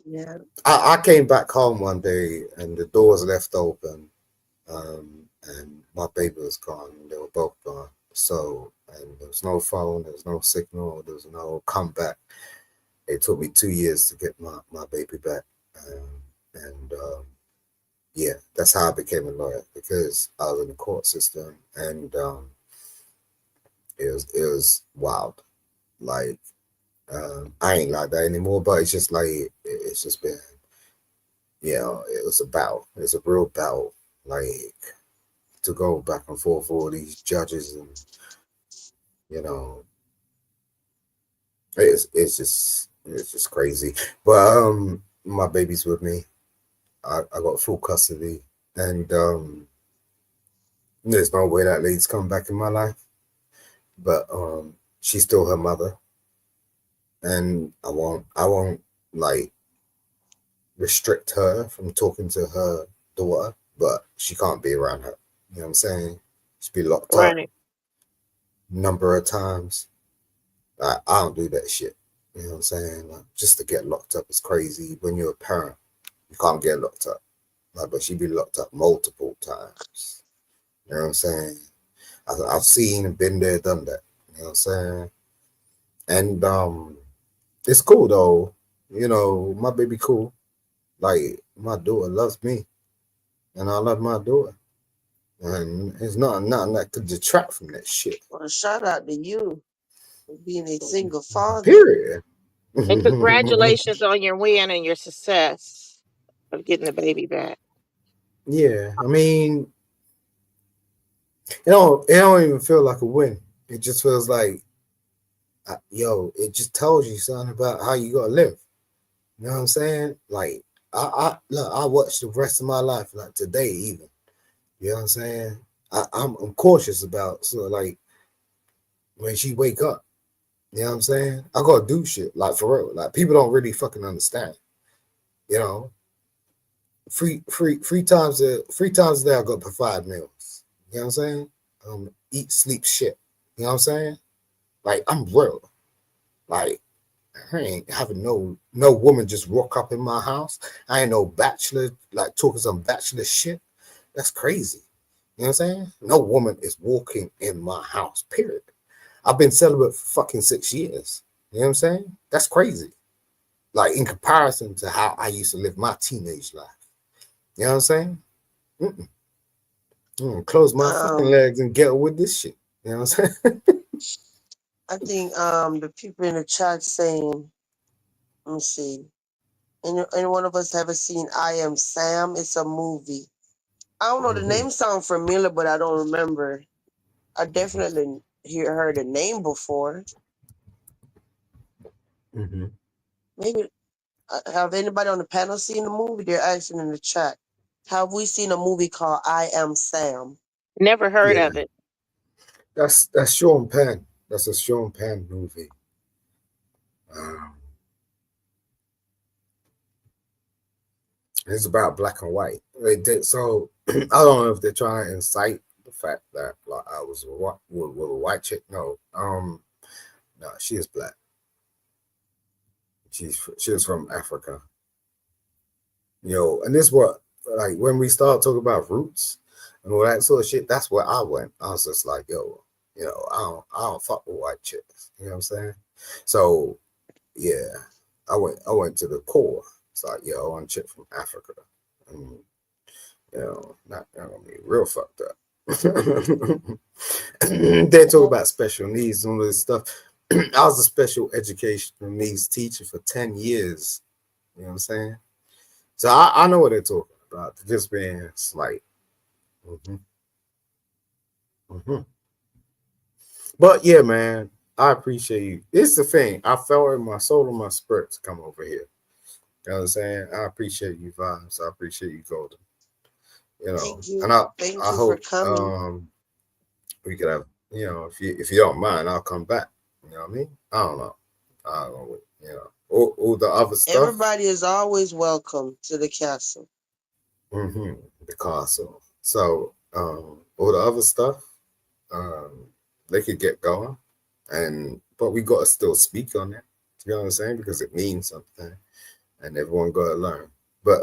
Yeah. I came back home one day and the doors left open, and my baby was gone. They were both gone. So and there was no phone. There was no signal. There was no comeback. It took me 2 years to get my baby back. And yeah, that's how I became a lawyer because I was in the court system, and it was wild. Like I ain't like that anymore, but it's just like it's just been, it's a real battle, like to go back and forth with all these judges, and you know it's just crazy. But my baby's with me. I got full custody, and there's no way that lady's come back in my life. But she's still her mother, and I won't like restrict her from talking to her daughter, but she can't be around her. You know what I'm saying? She'd be locked up Right. number of times. I don't do that shit. You know what I'm saying? Like, just to get locked up is crazy. When you're a parent, you can't get locked up. Like, but she'd be locked up multiple times. You know what I'm saying? I've seen and been there, done that. You know what I'm saying? And it's cool though. My baby cool. Like my daughter loves me, and I love my daughter, and it's not nothing that could detract from that shit. Well, shout out to you for being a single father. Period. And congratulations on your win and your success of getting the baby back. Yeah, I mean, it don't even feel like a win. It just feels like, it just tells you something about how you gotta live. You know what I'm saying? Like, I look, I watch the rest of my life, like today even. You know what I'm saying? I'm cautious about sort of like when she wake up. You know what I'm saying? I gotta do shit like for real. Like people don't really fucking understand. You know, free times a day I gotta provide meals. You know what I'm saying? Eat, sleep, shit. You know what I'm saying? Like I'm real. Like I ain't having no woman just walk up in my house. I ain't no bachelor like talking some bachelor shit. That's crazy. You know what I'm saying? No woman is walking in my house. Period. I've been celibate for fucking 6 years. You know what I'm saying? That's crazy. Like in comparison to how I used to live my teenage life. You know what I'm saying? Mm-mm. Close my fucking Um, legs and get with this shit. You know what I'm saying? I think the people in the chat saying, let me see. Any one of us ever seen I Am Sam? It's a movie. I don't know. The Mm-hmm. name sound familiar, but I don't remember. I definitely heard the name before. Mm-hmm. Maybe have anybody on the panel seen the movie? They're asking in the chat. Have we seen a movie called I Am Sam? Never heard Yeah, of it. that's Sean Penn. That's a Sean Penn movie. Um, it's about black and white. They did so. I don't know if they're trying to incite the fact that like I was with a white chick. No, no, she is black. She was from Africa. And this what like when we start talking about roots and all that sort of shit. That's where I went. I was just like, yo, I don't fuck with white chicks. You know what I'm saying? So yeah, I went to the core. It's like, yo, I want a chick from Africa. And, not gonna be real fucked up. They talk Mhm. about special needs and all this stuff. I was a special educational needs teacher for 10 years. You know what I'm saying? So I know what they're talking about. They're just being slight. hmm hmm But yeah, man, I appreciate you. It's the thing. I felt in my soul and my spirit to come over here. You know what I'm saying? I appreciate you, Vibes. I appreciate you, Golden. Thank And you. Thank I you for hope coming. we could have, if you don't mind, I'll come back. You know what I mean? I don't know. All the other stuff. Everybody is always welcome to the castle. hmm The castle. So all the other stuff, they could get going, but we gotta still speak on it. You know what I'm saying? Because it means something, and everyone gotta learn. But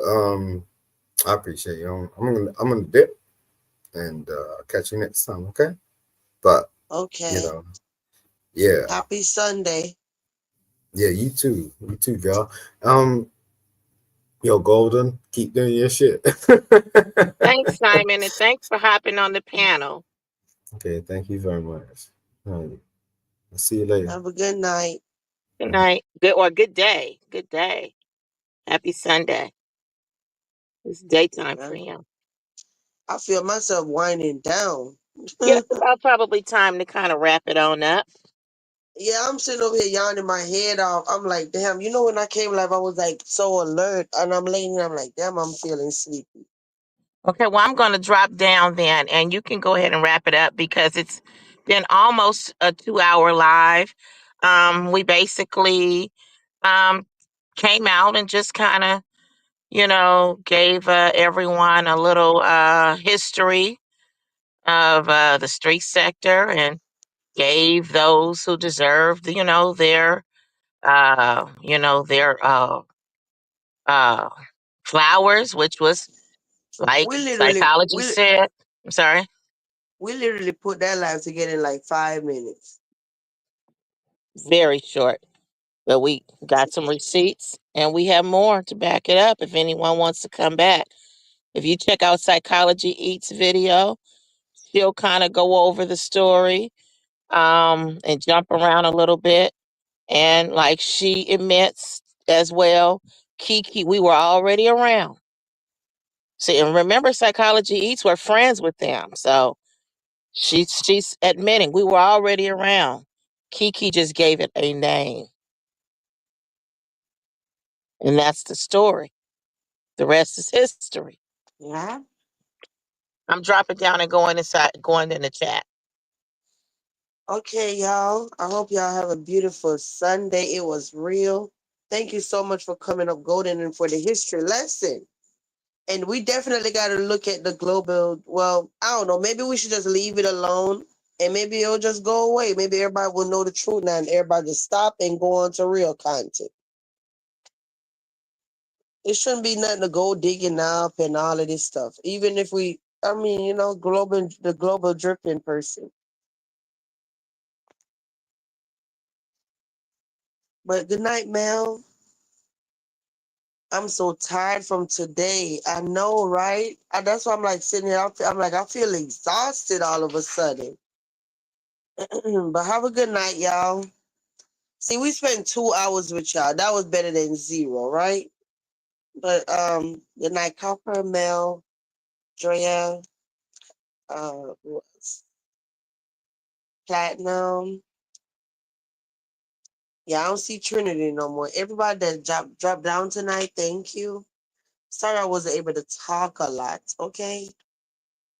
I appreciate you. I'm gonna dip and catch you next time. Okay? But you Okay. know, yeah, Happy Sunday. yeah. You too, girl. Um, yo, Golden, keep doing your shit. Thanks, Simon, and thanks for hopping on the panel. Okay, thank you very much. All right, I'll see you later. Have a good night. Good night. Good day. Good day. Happy Sunday. It's daytime for Uh, him. I feel myself winding down. Yeah, it's about probably time to kind of wrap it on up. Yeah, I'm sitting over here yawning my head off. I'm like, damn, when I came live, I was like so alert. And I'm laying here, I'm like, damn, I'm feeling sleepy. Okay, well, I'm going to drop down then, and you can go ahead and wrap it up because it's been almost a 2 hour live. We basically um, came out and just kind of, gave everyone a little history of the street sector and gave those who deserved, their uh, flowers, which was like We literally, psychology we, said. I'm sorry. we literally put that live together in like 5 minutes. Very short, but we got some receipts and we have more to back it up if anyone wants to come back. If you check out Psychology Eats video, she'll kind of go over the story and jump around a little bit. And like she admits as well, Kiki, we were already around. See, and remember, Psychology Eats, we're friends with them. So she's admitting we were already around. Kiki just gave it a name. And that's the story. The rest is history. Yeah. I'm dropping down and going in the chat. Okay, y'all. I hope y'all have a beautiful Sunday. It was real. Thank you so much for coming up, Golden, and for the history lesson. And we definitely got to look at the global. Well, I don't know. Maybe we should just leave it alone And maybe it'll just go away. Maybe everybody will know the truth now and everybody just stop and go on to real content. It shouldn't be nothing to go digging up and all of this stuff. Even if the global dripping person. But good night, Mel. I'm so tired from today. I know, right? That's why I'm like sitting here. I feel exhausted all of a sudden. But have a good night, y'all. See, we spent 2 hours with y'all. That was better than zero, right? But good night, Copper, Mel, Drea, who else? Platinum. Yeah, I don't see Trinity no more. Everybody that dropped down tonight, thank you. Sorry I wasn't able to talk a lot, okay?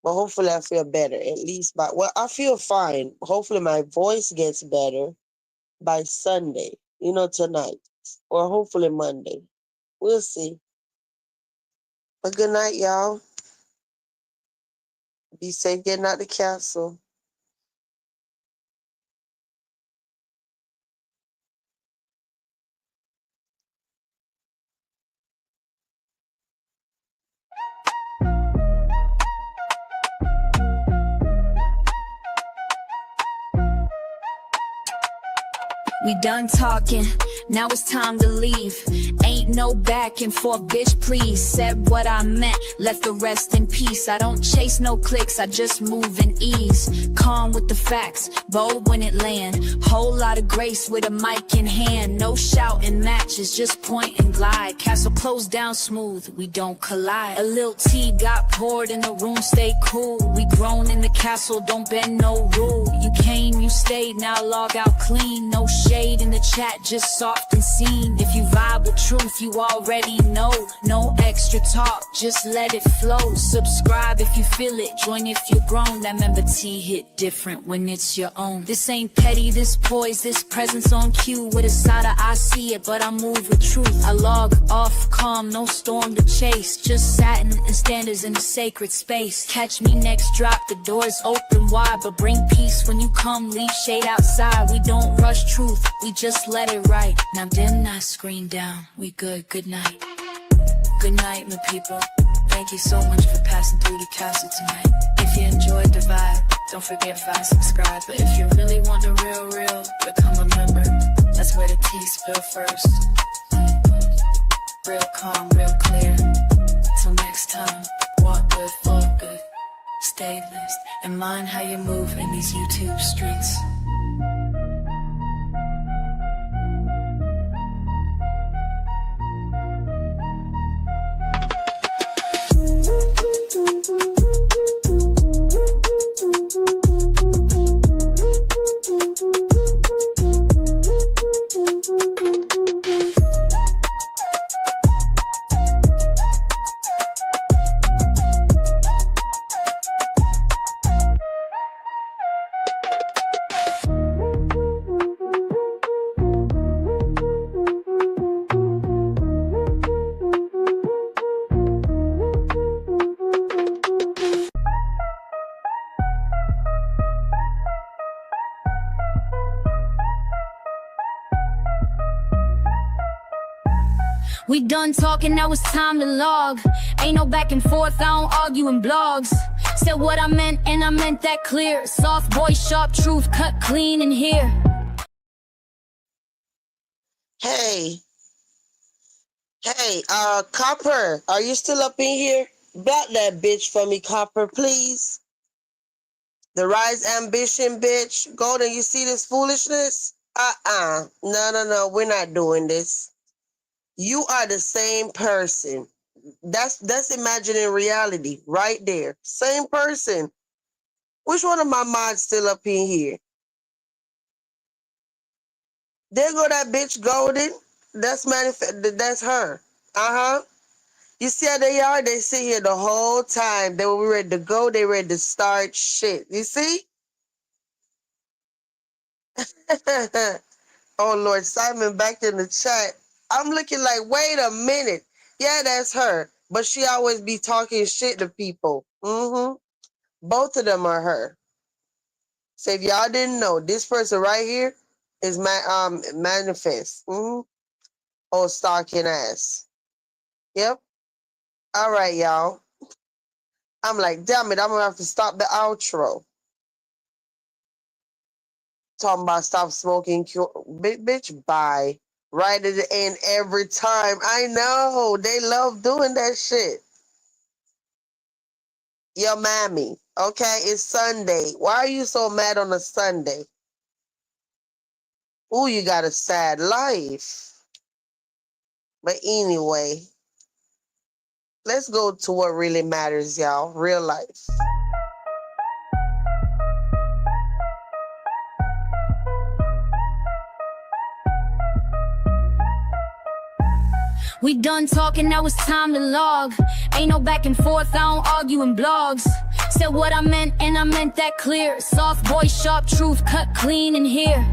But hopefully I feel better, at least I feel fine. Hopefully my voice gets better by Sunday, tonight. Or hopefully Monday. We'll see. But good night, y'all. Be safe getting out the castle. We done talking, now it's time to leave. Ain't no back and forth, bitch, please. Said what I meant, left the rest in peace. I don't chase no clicks, I just move in ease. Calm with the facts, bold when it land. Whole lot of grace with a mic in hand. No shouting matches, just point and glide. Castle closed down smooth, we don't collide. A little tea got poured in the room, stay cool. We grown in the castle, don't bend no rule. You came, you stayed, now log out clean. No shade in the chat, just soft and seen. If you vibe with truth, you already know. No extra talk, just let it flow. Subscribe if you feel it, join if you're grown. That member T hit different when it's your own. This ain't petty, this poise, this presence on cue. With a side of I see it, but I move with truth. I log off calm, no storm to chase. Just satin and standards in a sacred space. Catch me next drop, the doors open wide. But bring peace when you come, leave shade outside. We don't rush truth, we just let it right. Now dim that screen down, we good night. Good night, my people. Thank you so much for passing through the castle tonight. If you enjoyed the vibe, don't forget to subscribe. But if you really want the real, become a member. That's where the tea spill first. Real calm, real clear. Till next time, walk good, walk good. Stay blessed and mind how you move in these YouTube streets. We done talking, now it's time to log. Ain't no back and forth, I don't argue in blogs. Said what I meant and I meant that clear. Soft voice, sharp truth, cut clean in here. Hey, Copper, are you still up in here? Block that bitch for me, Copper, please. The Rise Ambition bitch. Golden, you see this foolishness? No, we're not doing this. You are the same person. That's imagining reality right there. Same person. Which one of my mods still up in here? There go that bitch Golden. That's her. Uh-huh. You see how they are? They sit here the whole time. They were ready to go. They ready to start shit. You see? Oh, Lord. Simon back in the chat. I'm looking like, wait a minute. Yeah, that's her. But she always be talking shit to people. Mm-hmm. Both of them are her. So if y'all didn't know, this person right here is my manifest. Oh, stalking ass. Yep. All right, y'all. I'm like, damn it, I'm gonna have to stop the outro. Talking about stop smoking, bitch, bye. Right at the end every time. I know they love doing that shit. Yo, mammy. Okay, it's Sunday. Why are you so mad on a Sunday? Ooh, you got a sad life. But anyway, let's go to what really matters, y'all. Real life. We done talking, now it's time to log. Ain't no back and forth, I don't argue in blogs. Said what I meant and I meant that clear. Soft voice, sharp truth, cut clean in here.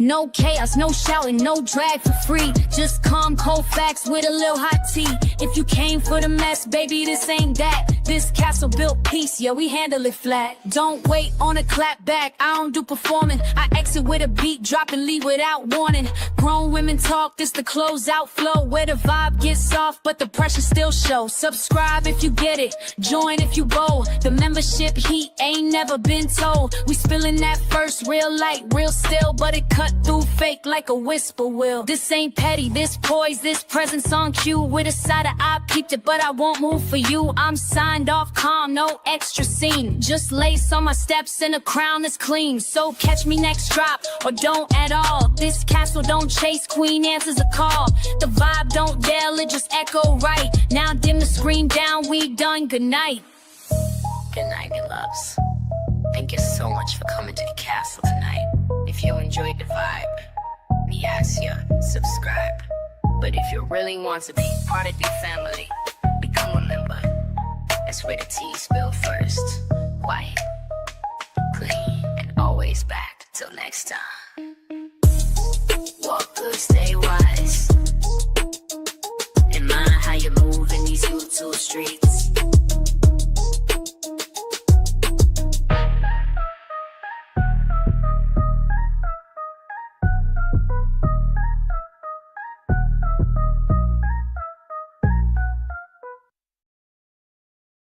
No chaos, no shouting, no drag for free. Just calm, cold facts with a little hot tea. If you came for the mess, baby, this ain't that. This castle built peace, yeah, we handle it flat. Don't wait on a clap back, I don't do performing. I exit with a beat, drop and leave without warning. Grown women talk, this the closeout flow. Where the vibe gets soft, but the pressure still shows. Subscribe if you get it, join if you go. The membership heat ain't never been told. We spilling that first, real light, real still, but it cut through fake like a whisper will. This ain't petty, this poise, this presence on cue. With a side of eye, peeped it, but I won't move for you. I'm signed off calm, no extra scene. Just lace on my steps and a crown that's clean. So catch me next drop, or don't at all. This castle don't chase, queen answers a call. The vibe don't yell, it just echo right. Now dim the screen down, we done, good night. Good night, good loves. Thank you so much for coming to the castle tonight. If you enjoyed the vibe, we ask you, subscribe. But if you really want to be part of the family, become a member. That's where the tea spill first. Quiet, clean, and always back. Till next time. Walk good, stay wise. And mind how you move in these YouTube streets.